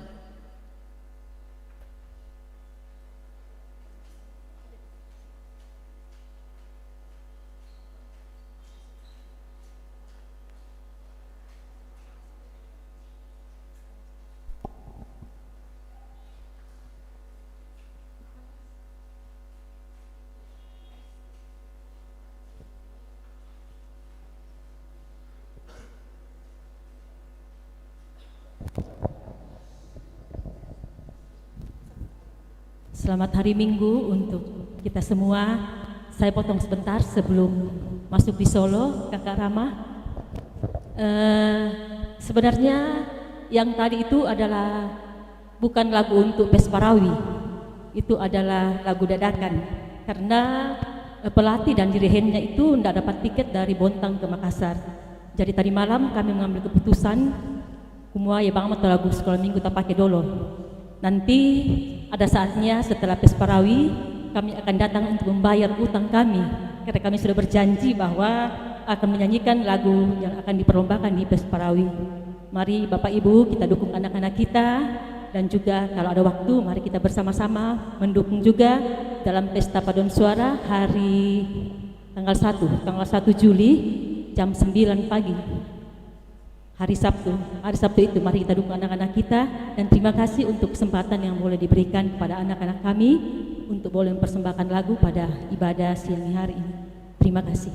Selamat hari Minggu untuk kita semua. Saya potong sebentar sebelum masuk di Solo, Kakak Rama. Sebenarnya yang tadi itu adalah bukan lagu untuk Pes Parawi, itu adalah lagu dadakan. Karena pelatih dan dirigennya itu tidak dapat tiket dari Bontang ke Makassar. Jadi tadi malam kami mengambil keputusan, kumua ya bang atau lagu sekolah minggu tak pakai dolo. Nanti ada saatnya setelah Pes Parawi kami akan datang untuk membayar utang kami, karena kami sudah berjanji bahwa akan menyanyikan lagu yang akan diperlombakan di Pes Parawi. Mari Bapak Ibu kita dukung anak-anak kita, dan juga kalau ada waktu mari kita bersama-sama mendukung juga dalam Pesta Paduan Suara hari tanggal 1 Juli jam 9 pagi. Hari Sabtu itu mari kita dukung anak-anak kita, dan terima kasih untuk kesempatan yang boleh diberikan kepada anak-anak kami untuk boleh mempersembahkan lagu pada ibadah siang hari ini. Terima kasih.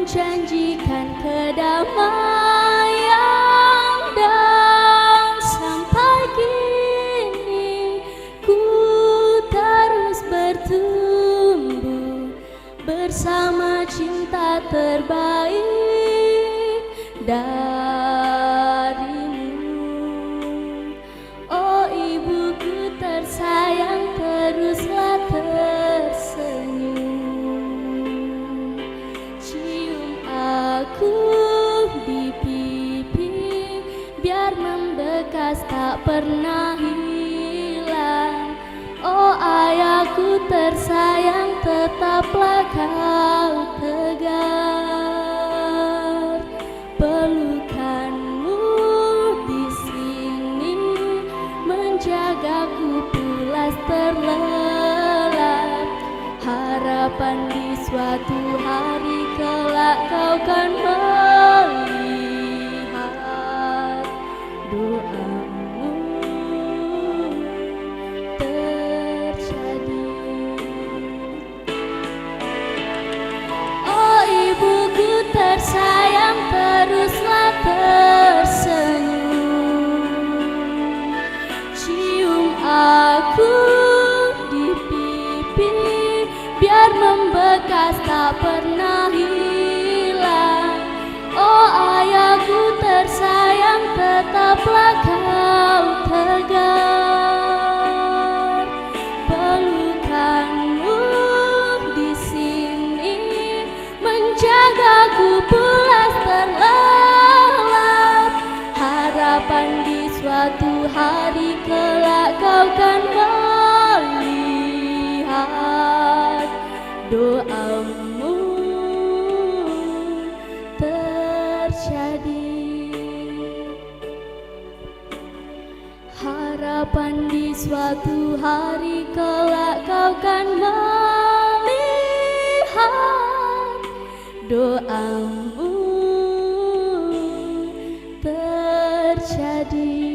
menjanjikan kedamaian, dan sampai kini ku terus bertumbuh bersama cinta terbaik darimu. Oh ibuku tersayang, teruslah tersenyum, cium aku di pipi biar membekas tak pernah hilang. Oh ayahku tersayang, tetaplah kau tegar. Pelukanmu di sini menjagaku pulas terlelap. Harapan di suatu hari kelak kau kan melihat doamu terjadi. Oh ibuku tersayang, teruslah tersenyum, cium aku di pipi biar membekas tak pernah hilang. Oh ayahku tersayang, tetaplah kau tegar. Pelukanmu di sini menjagaku pulas terlelap. Harapan di suatu hari kelak kau kan melihat doamu terjadi. Harapan di suatu hari kelak kau kan melihat doamu terjadi.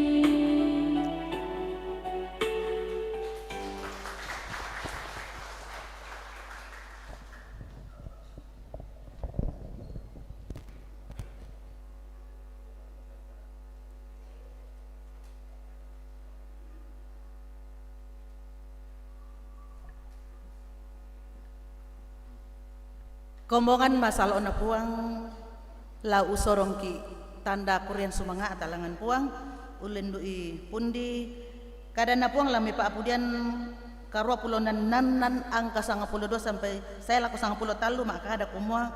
Kombongan masal ona puang la usorongki tanda kurian sumanga atalangan puang ulen dui pundi kadana puang lami pa apudian karua pulonan nan angka 92 sampai saya laku 93 maka ada kumua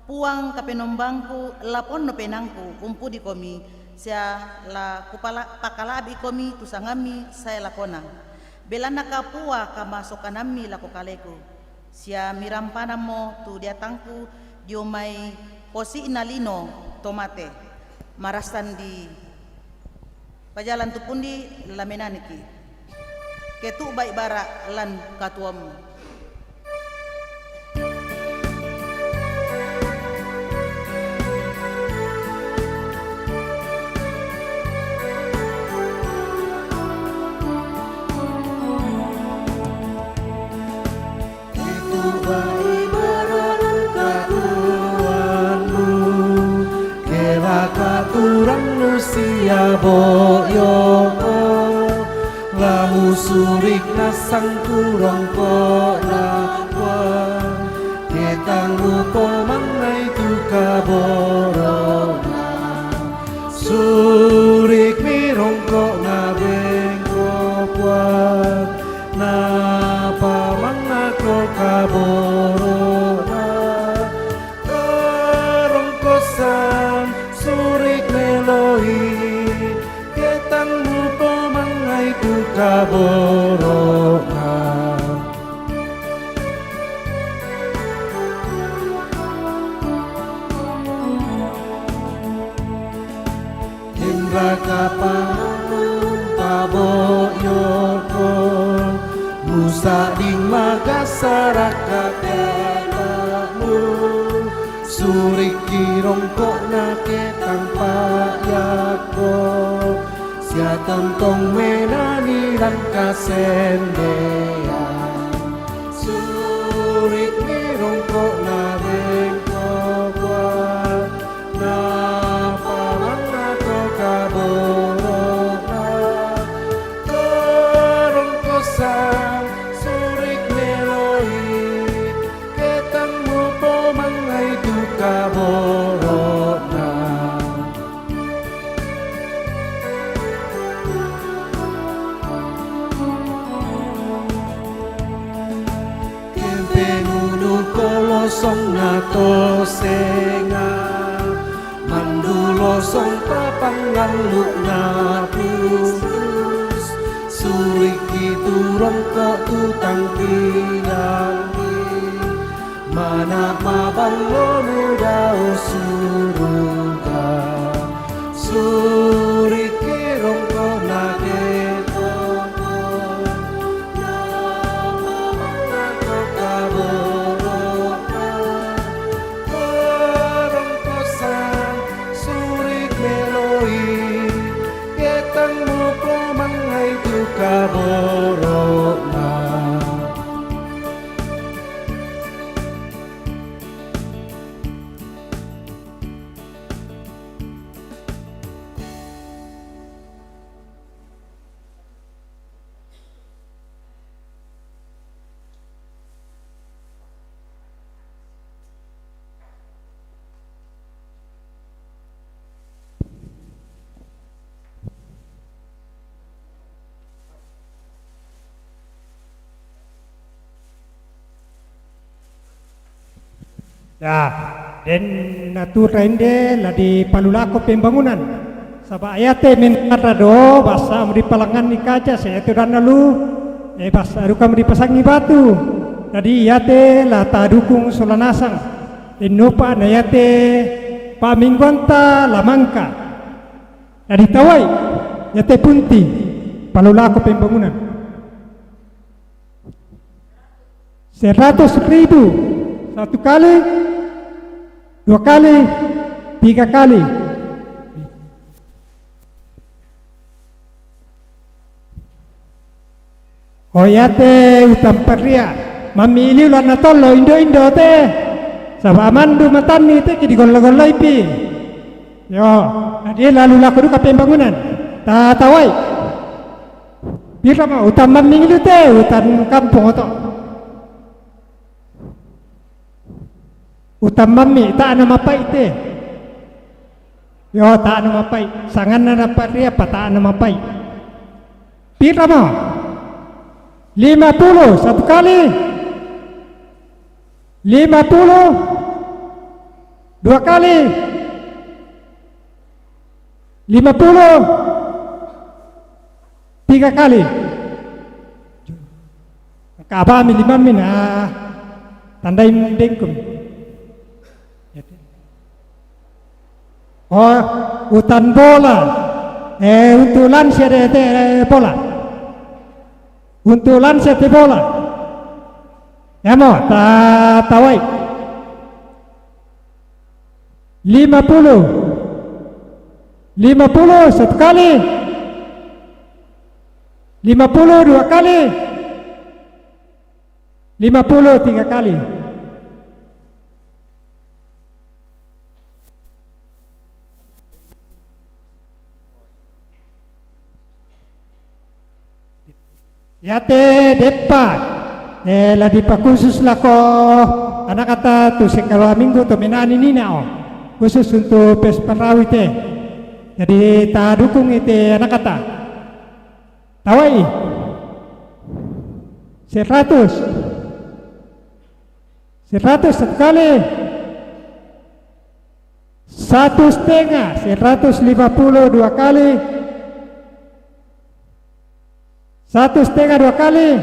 puang kapenombangku lapon no penangku umpu di komi sia la kupala pakalabi komi tusangami saya lakona belana kapua kamasokanami laku kaleku sia mirampana mo tu diatangku diomai posi inalino tomate marasan di pajalan tu pundi lamenaniki ketu baik bara lan katuamu. Sia boyoko lamu surik nasang kurang kona ketang upo mangai tu kaborona surik mirongko na bengko puan na pamangako kaborona terongkosan surik meloi ketangmu pemangai ku kaborona Indra kapangun paboyoko Musa ding magasaraka katamu Surik kirongko na ketang payako Sia tontong menani dan kasendean Surik kirongko na bengko ko senga mandulo song papangan lukna tus suriki turun ko tutang kinangi mana mabango muda usuruga suriki rongko nageto kaborona Ya, dan natura inde lah di palulako pembangunan. Sabah ayate menarado basa di palangan ni kaca saya tu dan lalu basa rukam di pasangi batu. Tadi ayate lah ta dukung solanasang. Inopa na ayate pamingwanta lamangka. Tadi tawai ayate punti palulako pembangunan. 100.000 satu kali, 2 kali, 3 kali. Oyate utamperia, mamili ulan natolo Indo te, sabah mandu matani te kidi gol-gol pi. Yo, dia lalu laku duka pembangunan, tatawai. Bila mah utam mamili te, utan kampung oto. Utam mami tak nama pai te. Yo tak nama pai. Sangan na dapat dia tak nama pai. Pira mo? 50 satu kali. 50 2 kali. 50 3 kali. Kabami 5 min tandai bengkum. Oh, hutan bola. Untuk lansia de bola. Untuk lansia de bola. Ya mo, tawai. 50 satu kali. 50 2 kali. 50 3 kali. Yate depa la di khusus lah ko anak kata tu sekarang minggu tu menani nina khusus untuk Pesparawi te. Jadi tak dukung itu anak kata tawai 100 satu kali 1,5 150 2 kali 1,5 2 kali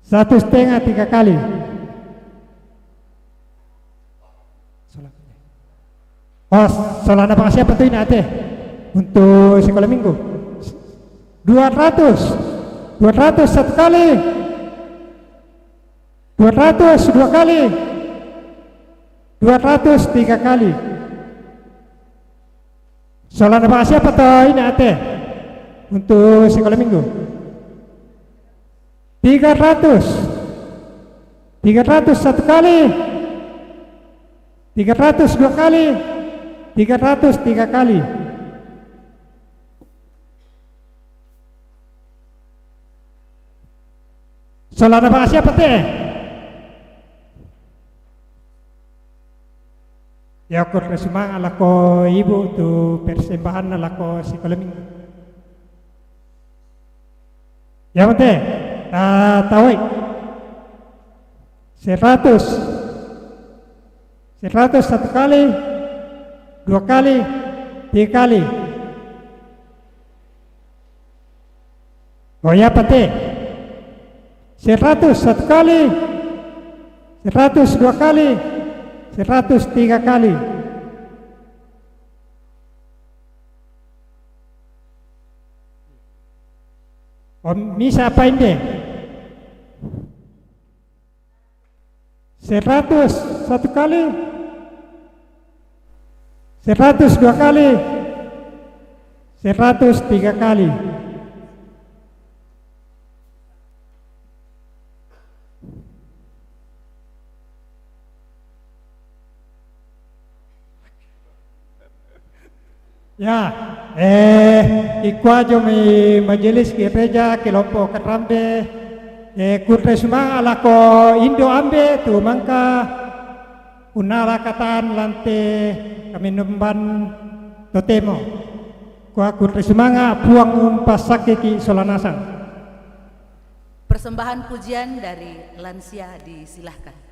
1,5 3 kali. Oh, soalnya apa siapa tuh ini ate untuk sekolah minggu 200 satu kali 200 2 kali 200 3 kali. Soalnya apa siapa tuh ini ate untuk sekolah minggu 300 satu kali 300 2 kali 300 3 kali. Soalnya apa siapa teh? Ya aku resumang ala ko ibu tu persembahan ala ko sekolah minggu. Ya mate, tawai 100 101 kali, 2 kali, 3 kali. Goyah pate. 101 kali, 102 kali, 103 kali. Misa apa ini? 101 kali, 102 kali, 103 kali. Ya, ikwajo mi majelis gereja kelompok Katrambe, kutre sumang alako Indo ambe tu mangka unala katan lante kami numban totemo. Kuah kutre sumanga puang umpasake ki solanasang. Persembahan pujian dari lansia disilahkan.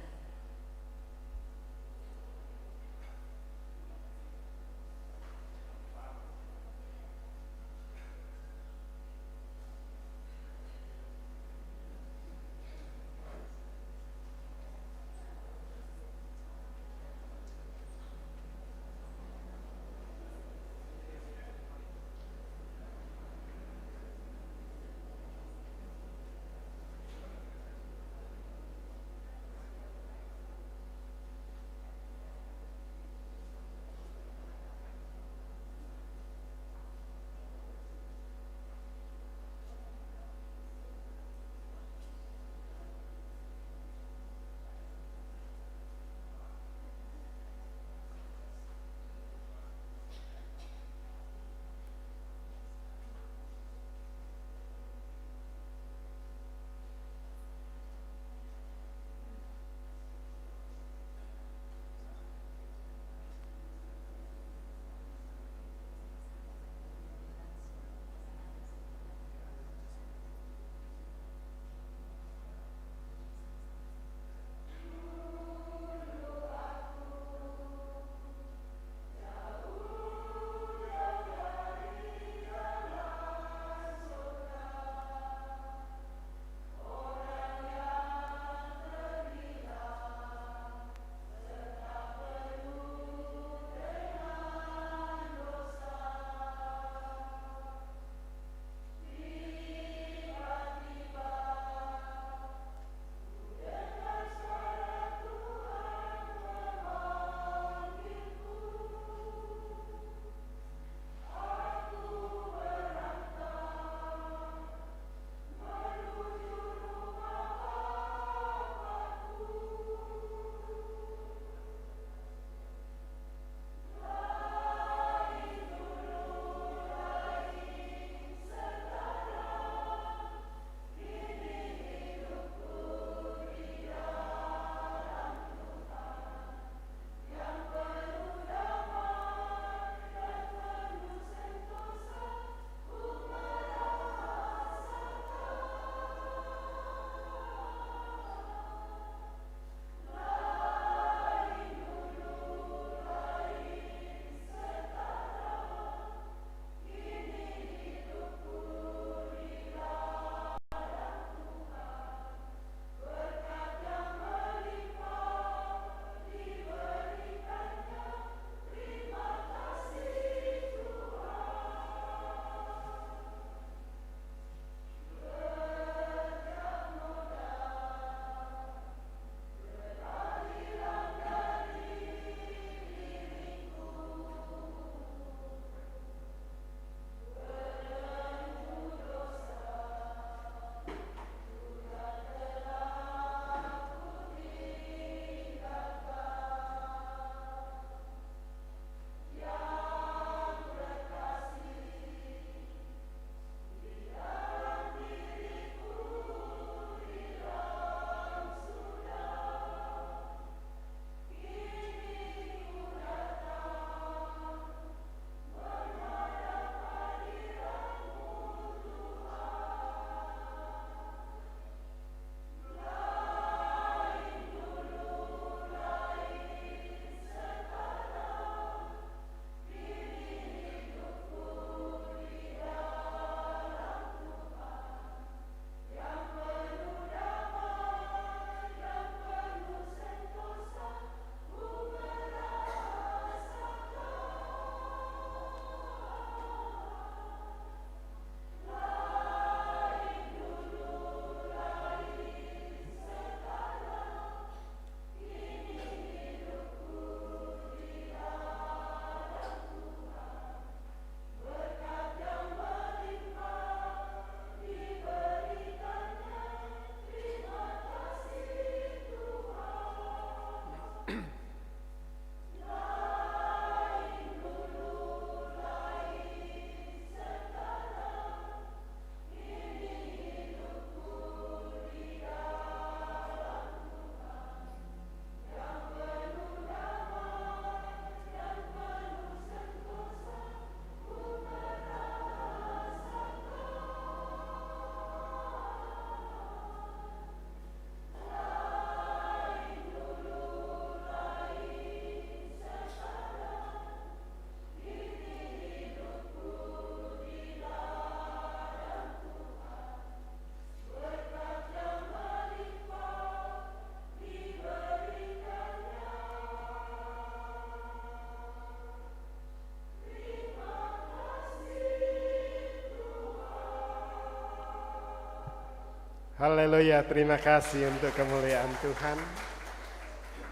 Haleluya, terima kasih untuk kemuliaan Tuhan.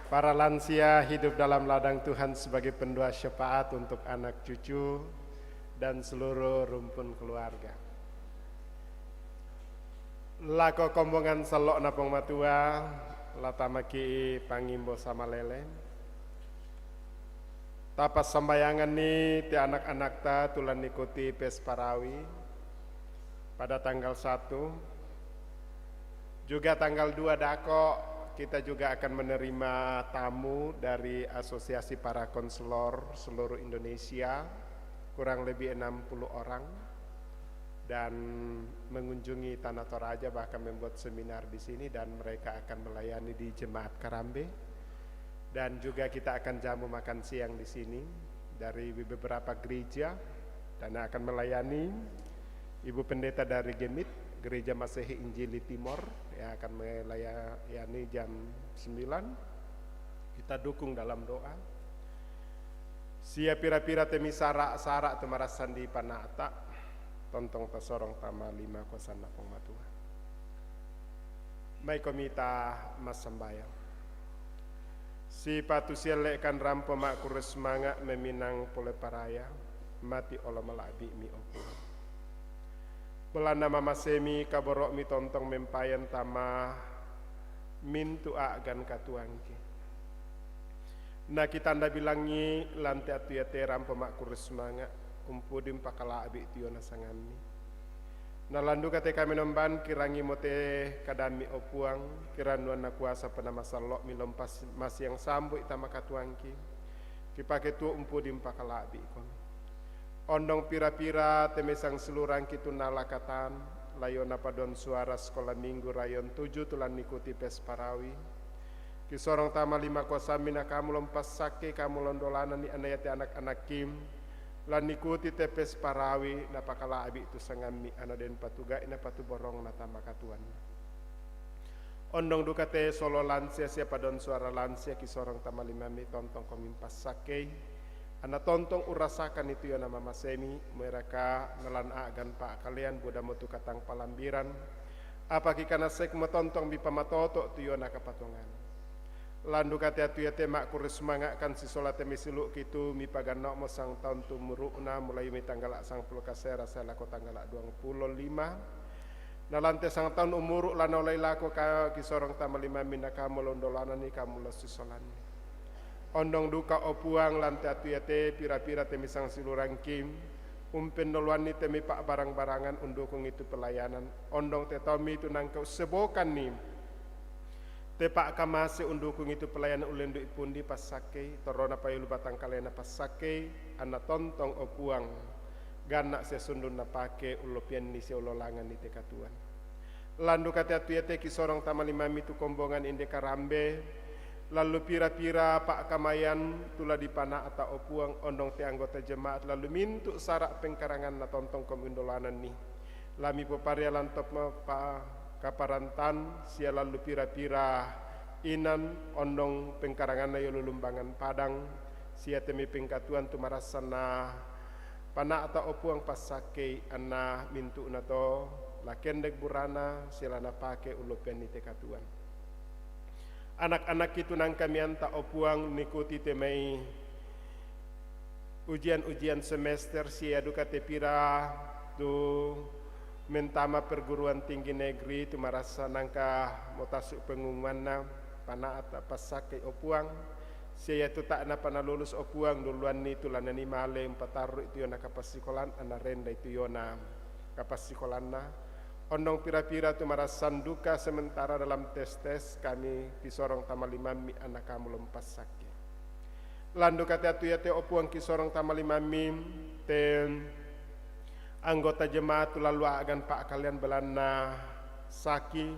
Para lansia hidup dalam ladang Tuhan sebagai pendoa syafaat untuk anak cucu dan seluruh rumpun keluarga. Lako kombongan selok napong matua, latamaki pangimbo sama lele. Tapas sambayangan ni ti anak-anak ta tulan ikuti pes parawi pada tanggal 1. Juga tanggal 2 Dako kita juga akan menerima tamu dari Asosiasi Para Konselor seluruh Indonesia, kurang lebih 60 orang, dan mengunjungi Tanah Toraja, bahkan membuat seminar di sini, dan mereka akan melayani di Jemaat Karambe. Dan juga kita akan jamu makan siang di sini dari beberapa gereja, dan akan melayani Ibu Pendeta dari Gemit, Gereja Masehi Injili Timor, yang akan melayani jam 9. Kita dukung dalam doa. Sia pira-pira temi sarak temarasan di panata, tontong tesorong tama 5 kosan napong matua. Mai komita mas sembayang. Si patu sialekan rampo mak kurus manga meminang pole paraya, mati olah malabi mi oku. Belanda mama semi kaborok mi tontong mempayan tama mintu agan katuangki. Nah kita anda bilangi lantai atu ya teram pemak kurus manga umpudim pakala abi tiyo nasangami. Nah landu kate kami nomban kirangi mote kadami opuang kiranuan na kuasa penama salok mi lompas mas yang sambu itama katuangki. Kipake tu umpudim pakala abi kon. Ondong pira-pira temesang selurang kitu nalakatan layon padon suara sekolah minggu rayon 7 tulan nikuti pes parawi kisorong tama 5 kosa mina kamu lompas sake kamu londolanan ni anayati anak-anak kim lan nikuti tepes parawi napakala abi itu sangami anaden patuga ina patu borong natama katuan ondong dukate solo lansia siapa don suara lansia kisorong tama 5 mi tontong komimpas sake ana tontong urasakan itu ya nama masemi mereka nelan agan pak kalian buda motu katang palambiran apa kikana sek motontong bi pamatoto tu yo nakapatongan landu kate atu ya tema kurus mangak kan si solat misiluk kitu mi paganok mo sang tahun tu murukna mulai mi tanggal sang puluh kasera saya lako tanggal 25 nalante sang tahun umuruk lanolai lako ka kisorong tama 5 mina kamu londolana ni kamu losi solani ondong duka opuang lantai atu yate pira-pira temisang silurang kim umpen nolwani temi pak barang-barangan undukung itu pelayanan ondong te tomi itu nangkau sebokan nih te pak kamase undukung itu pelayanan ulendu ipundi pasake torona payulu batang kalena pasake anak tontong opuang ganak sesundun napake ulopian ni seulolangan ni tekatuan landu kate atu yate kisorong tama 5 itu kombongan inde Karambe lalu pira-pira pak kamayan tula di panah atau opuang ondong te anggota jemaat lalu mintu sarak pengkarangan na tontong komindolanan ni lami peparia lantop pa kaparantan sia lalu pira-pira inan ondong pengkarangan na yolo lumbangan padang sia temi pengkatuan tu marasana panah atau opuang pasake anna mintu na to lakendek burana sila na pake ulopian ni tekatuan anak-anak itu nang kami anta opuang nikuti temai ujian-ujian semester sia duka tepira tu mentama perguruan tinggi negeri tu marasa nangka motasuk pengumuman na pana ata pasake opuang Sia tu tak na pana lulus opuang duluan ni tulan ni male pataru itu yona kapasikolan ana renda itu yona kapasikolan na. Ondong pira-pira tu marasan duka sementara dalam tes kami kisorong tamalimami anak kamu lempas sakit. Landu kata tu ya te opuang kisorong tamalimami ten anggota jemaat tu lalu agan pak kalian belana saki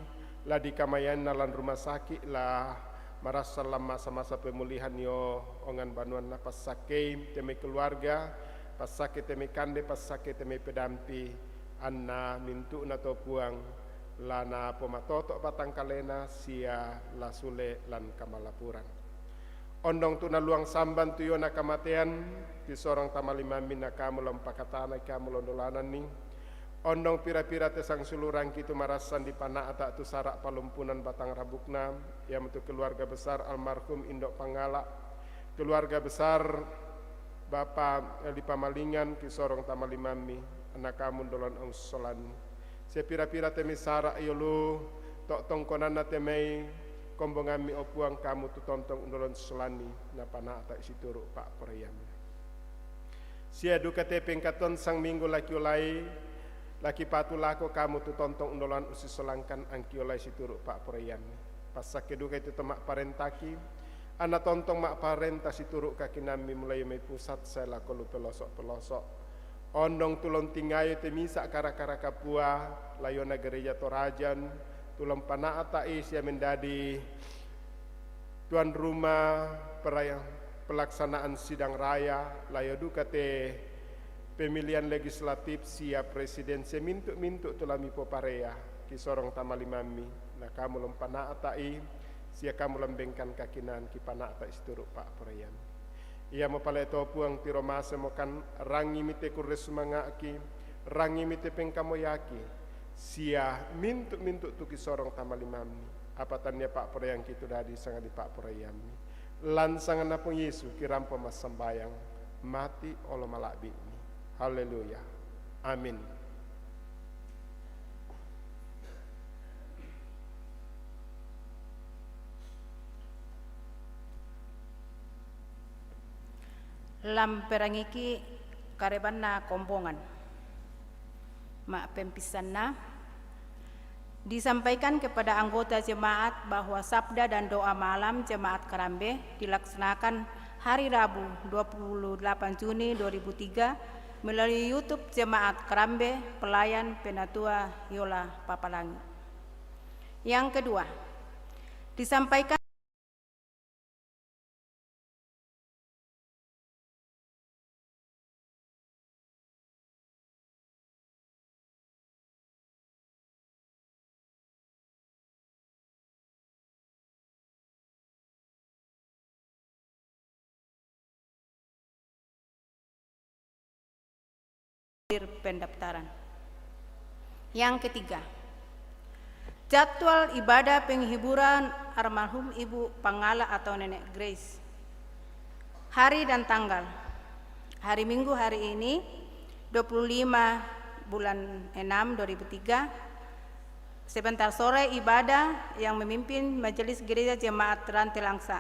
lah di kamayan nalan rumah sakit lah marasa lama masa-masa pemulihan yo ongan banuan na pas sakit teme keluarga pas sakit teme kande pas sakit teme pedampi anna mintu na to puang lana pomatoto batang kalena sia la sule lan kamalapuran ondong tu na luang samban tu yo na kamatean di sorong tamalimami na kamu lompakatana kamu londolanan ni ondong pira-pira tesang sulurang kitu marasan di pana atak tu sarak palumpunan batang rabukna yang untuk keluarga besar almarhum Indok Pangala, keluarga besar Bapak Eli Pamalingan kisorong tamalimami anak kamu dolon ang solani sepira-pira temi sarak yolu tok tongkonana temei kombongami opuang kamu tu tontong dolon solani na pana atak situru Pak Perayam sia duka tepeng katon sang minggu laki ulai laki patu lako kamu tu tontong undolan usi solangkan angki oleh si turuk Pak Proyan pas sakeduka itu temak parentaki anak tontong mak parenta si turuk kaki nami mulai mai pusat saya lako lu pelosok ondong tulon tinggayo temisa kara-kara kapua layona gereja Torajan tulon pana atai sia mendadi tuan rumah pelaksanaan sidang raya layo duka te pemilihan legislatif siap presiden semintuk-mintuk tulami poparea kisorong tamalimami na kamu lempana atai sia kamu lembengkan kakinan ki pana atai seturuk Pak Proyan ia mo pala ito puang tiro masa mo kan rangi mite kurres mangaki rangi mite pengkamoyaki sia mintuk-mintuk tu kisorong tamalimami apatannya Pak Proyan kitu dadi sangat di Pak Proyan lansangan na pong Yesus kirampo mas sambayang mati olo malabi. Haleluya. Amin. Lamperangiki kareban na kombongan. Mak pempisan na disampaikan kepada anggota jemaat bahwa sabda dan doa malam jemaat Karambe dilaksanakan hari Rabu 28 Juni 2003 melalui YouTube Jemaat Karambe Pelayan Penatua Yola Papalangi. Yang kedua, disampaikan pendaftaran. Yang ketiga, jadwal ibadah penghiburan almarhum Ibu Pangala atau Nenek Grace. Hari dan tanggal. Hari Minggu hari ini 25 bulan 6 2003 sebentar sore ibadah yang memimpin Majelis Gereja Jemaat Rantai Langsa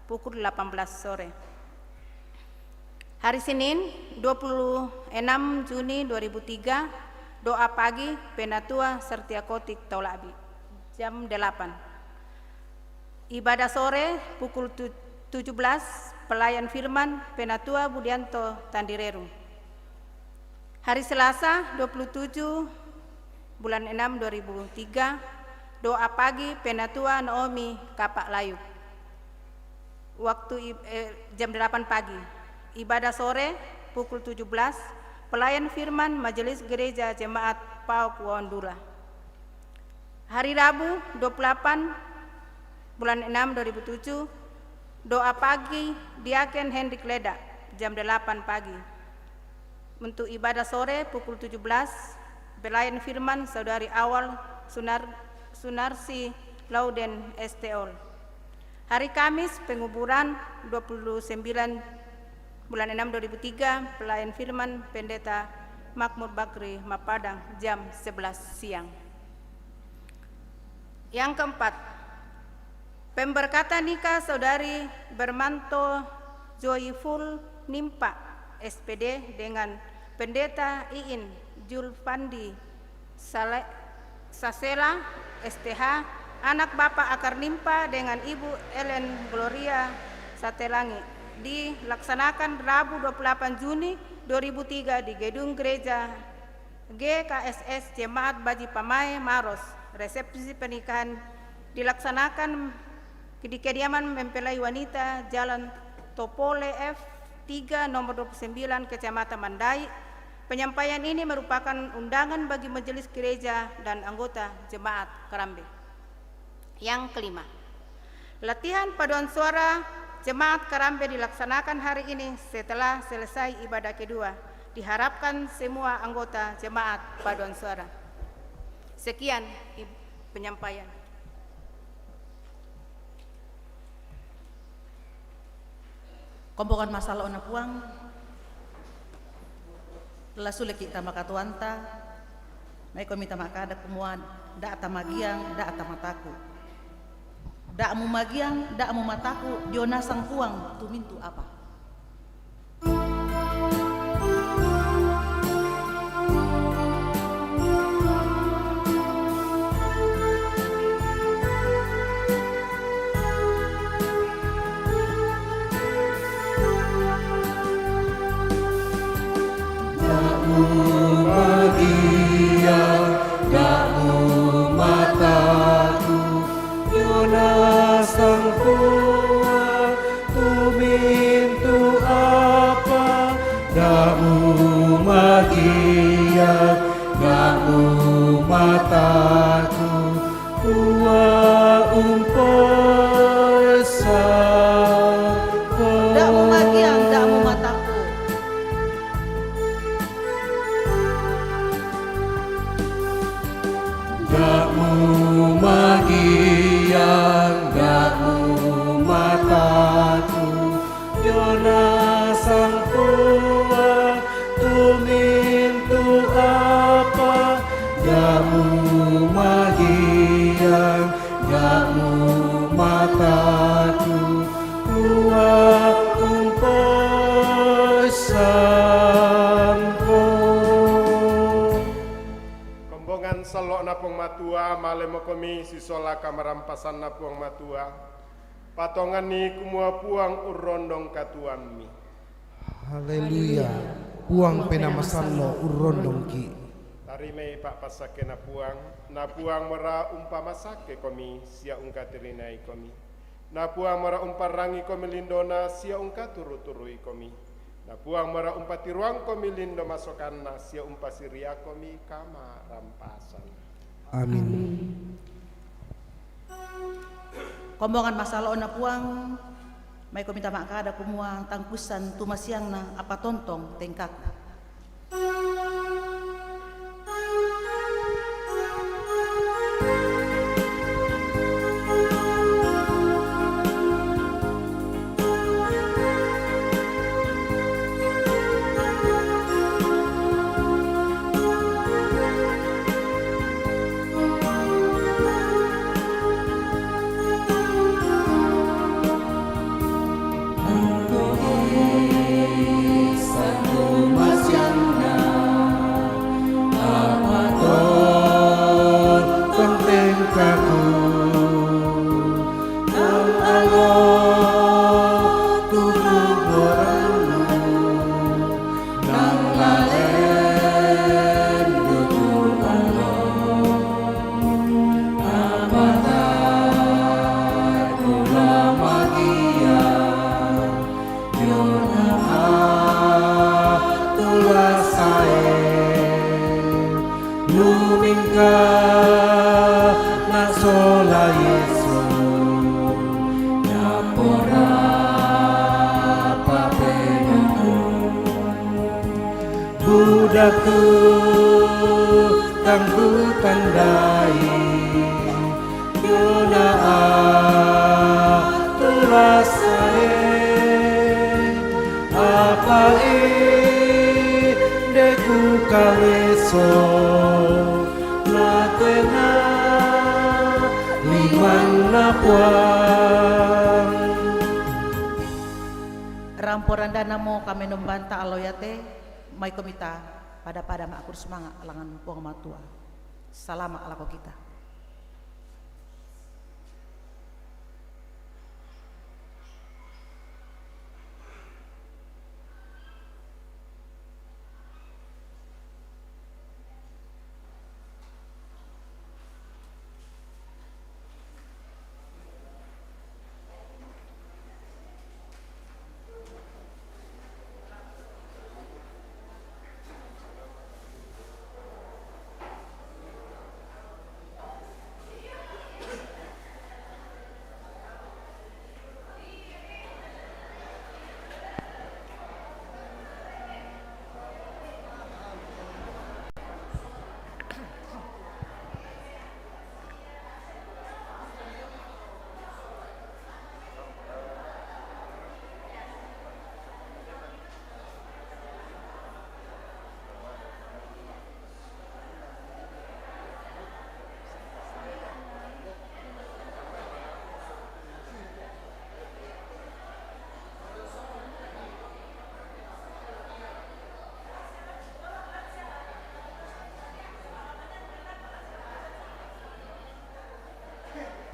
pukul 18 sore. Hari Senin 26 Juni 2003 doa pagi Penatua Sertia Kotik Taulabi jam 8. Ibadah sore pukul 17 pelayan firman Penatua Budianto Tandireru. Hari Selasa 27 bulan 6 2003 doa pagi Penatua Naomi Kapak Layu. Waktu jam 8 pagi. Ibadah sore pukul 17 pelayan firman Majelis Gereja Jemaat Pauk Wondula. Hari Rabu 28 bulan 6 2007 doa pagi Diaken Hendrik Leda jam 8 pagi. Untuk ibadah sore pukul 17 pelayan firman Saudari Awal Sunarsi Lauden Esteol. Hari Kamis penguburan 29 bulan 6 2003 pelayan firman Pendeta Makmur Bakri Mapadang jam 11 siang. Yang keempat, Pemberkatan nikah Saudari Bermanto Joyful Nimpa SPD dengan Pendeta Iin Julfandi Sasela STH, anak Bapak Akar Nimpa dengan Ibu Ellen Gloria Satelangi, dilaksanakan Rabu 28 Juni 2003 di Gedung Gereja GKSS Jemaat Baji Pamae Maros. Resepsi pernikahan dilaksanakan di kediaman mempelai wanita Jalan Topole F3 nomor 29 Kecamatan Mandai. Penyampaian ini merupakan undangan bagi majelis gereja dan anggota jemaat Karambe. Yang kelima, latihan paduan suara jemaat Karambe dilaksanakan hari ini setelah selesai ibadah kedua. Diharapkan semua anggota jemaat paduan suara. Sekian penyampaian. Kompokan masalah ona puang la sulit kita makatuanta mai ko minta makada kumuan da tamagiang da tamataku da mu magiang da mu mataku diona sang puang tu mintu apa. Salok napong matua male mokomi sisola kamarampasan napuang matua patongan ni kumua puang urondong katuan mi. Haleluya. Puang penamasallo urondong ki. Tarimei pak pasake napuang mera umpama sake komi sia ungka tirinai komi. Napuang mera umparangi komi lindona sia ungka turu-turui komi. Napuang mera umpati ruang komi lindo masokanna sia umpa siria komi kama rampasan. Amin. Kombongan masalah ona puang mai ko minta makada kumuang tangkusan tumasiangna apa tontong tengkaku. Budaku tanggu tandai Yona tulasae apa deku kaweso na tena liman na puang. Ramporan dana mo kami nombanta aloyate may komita pada pada maakur semangat alangan puang matua. Salamat alako kita.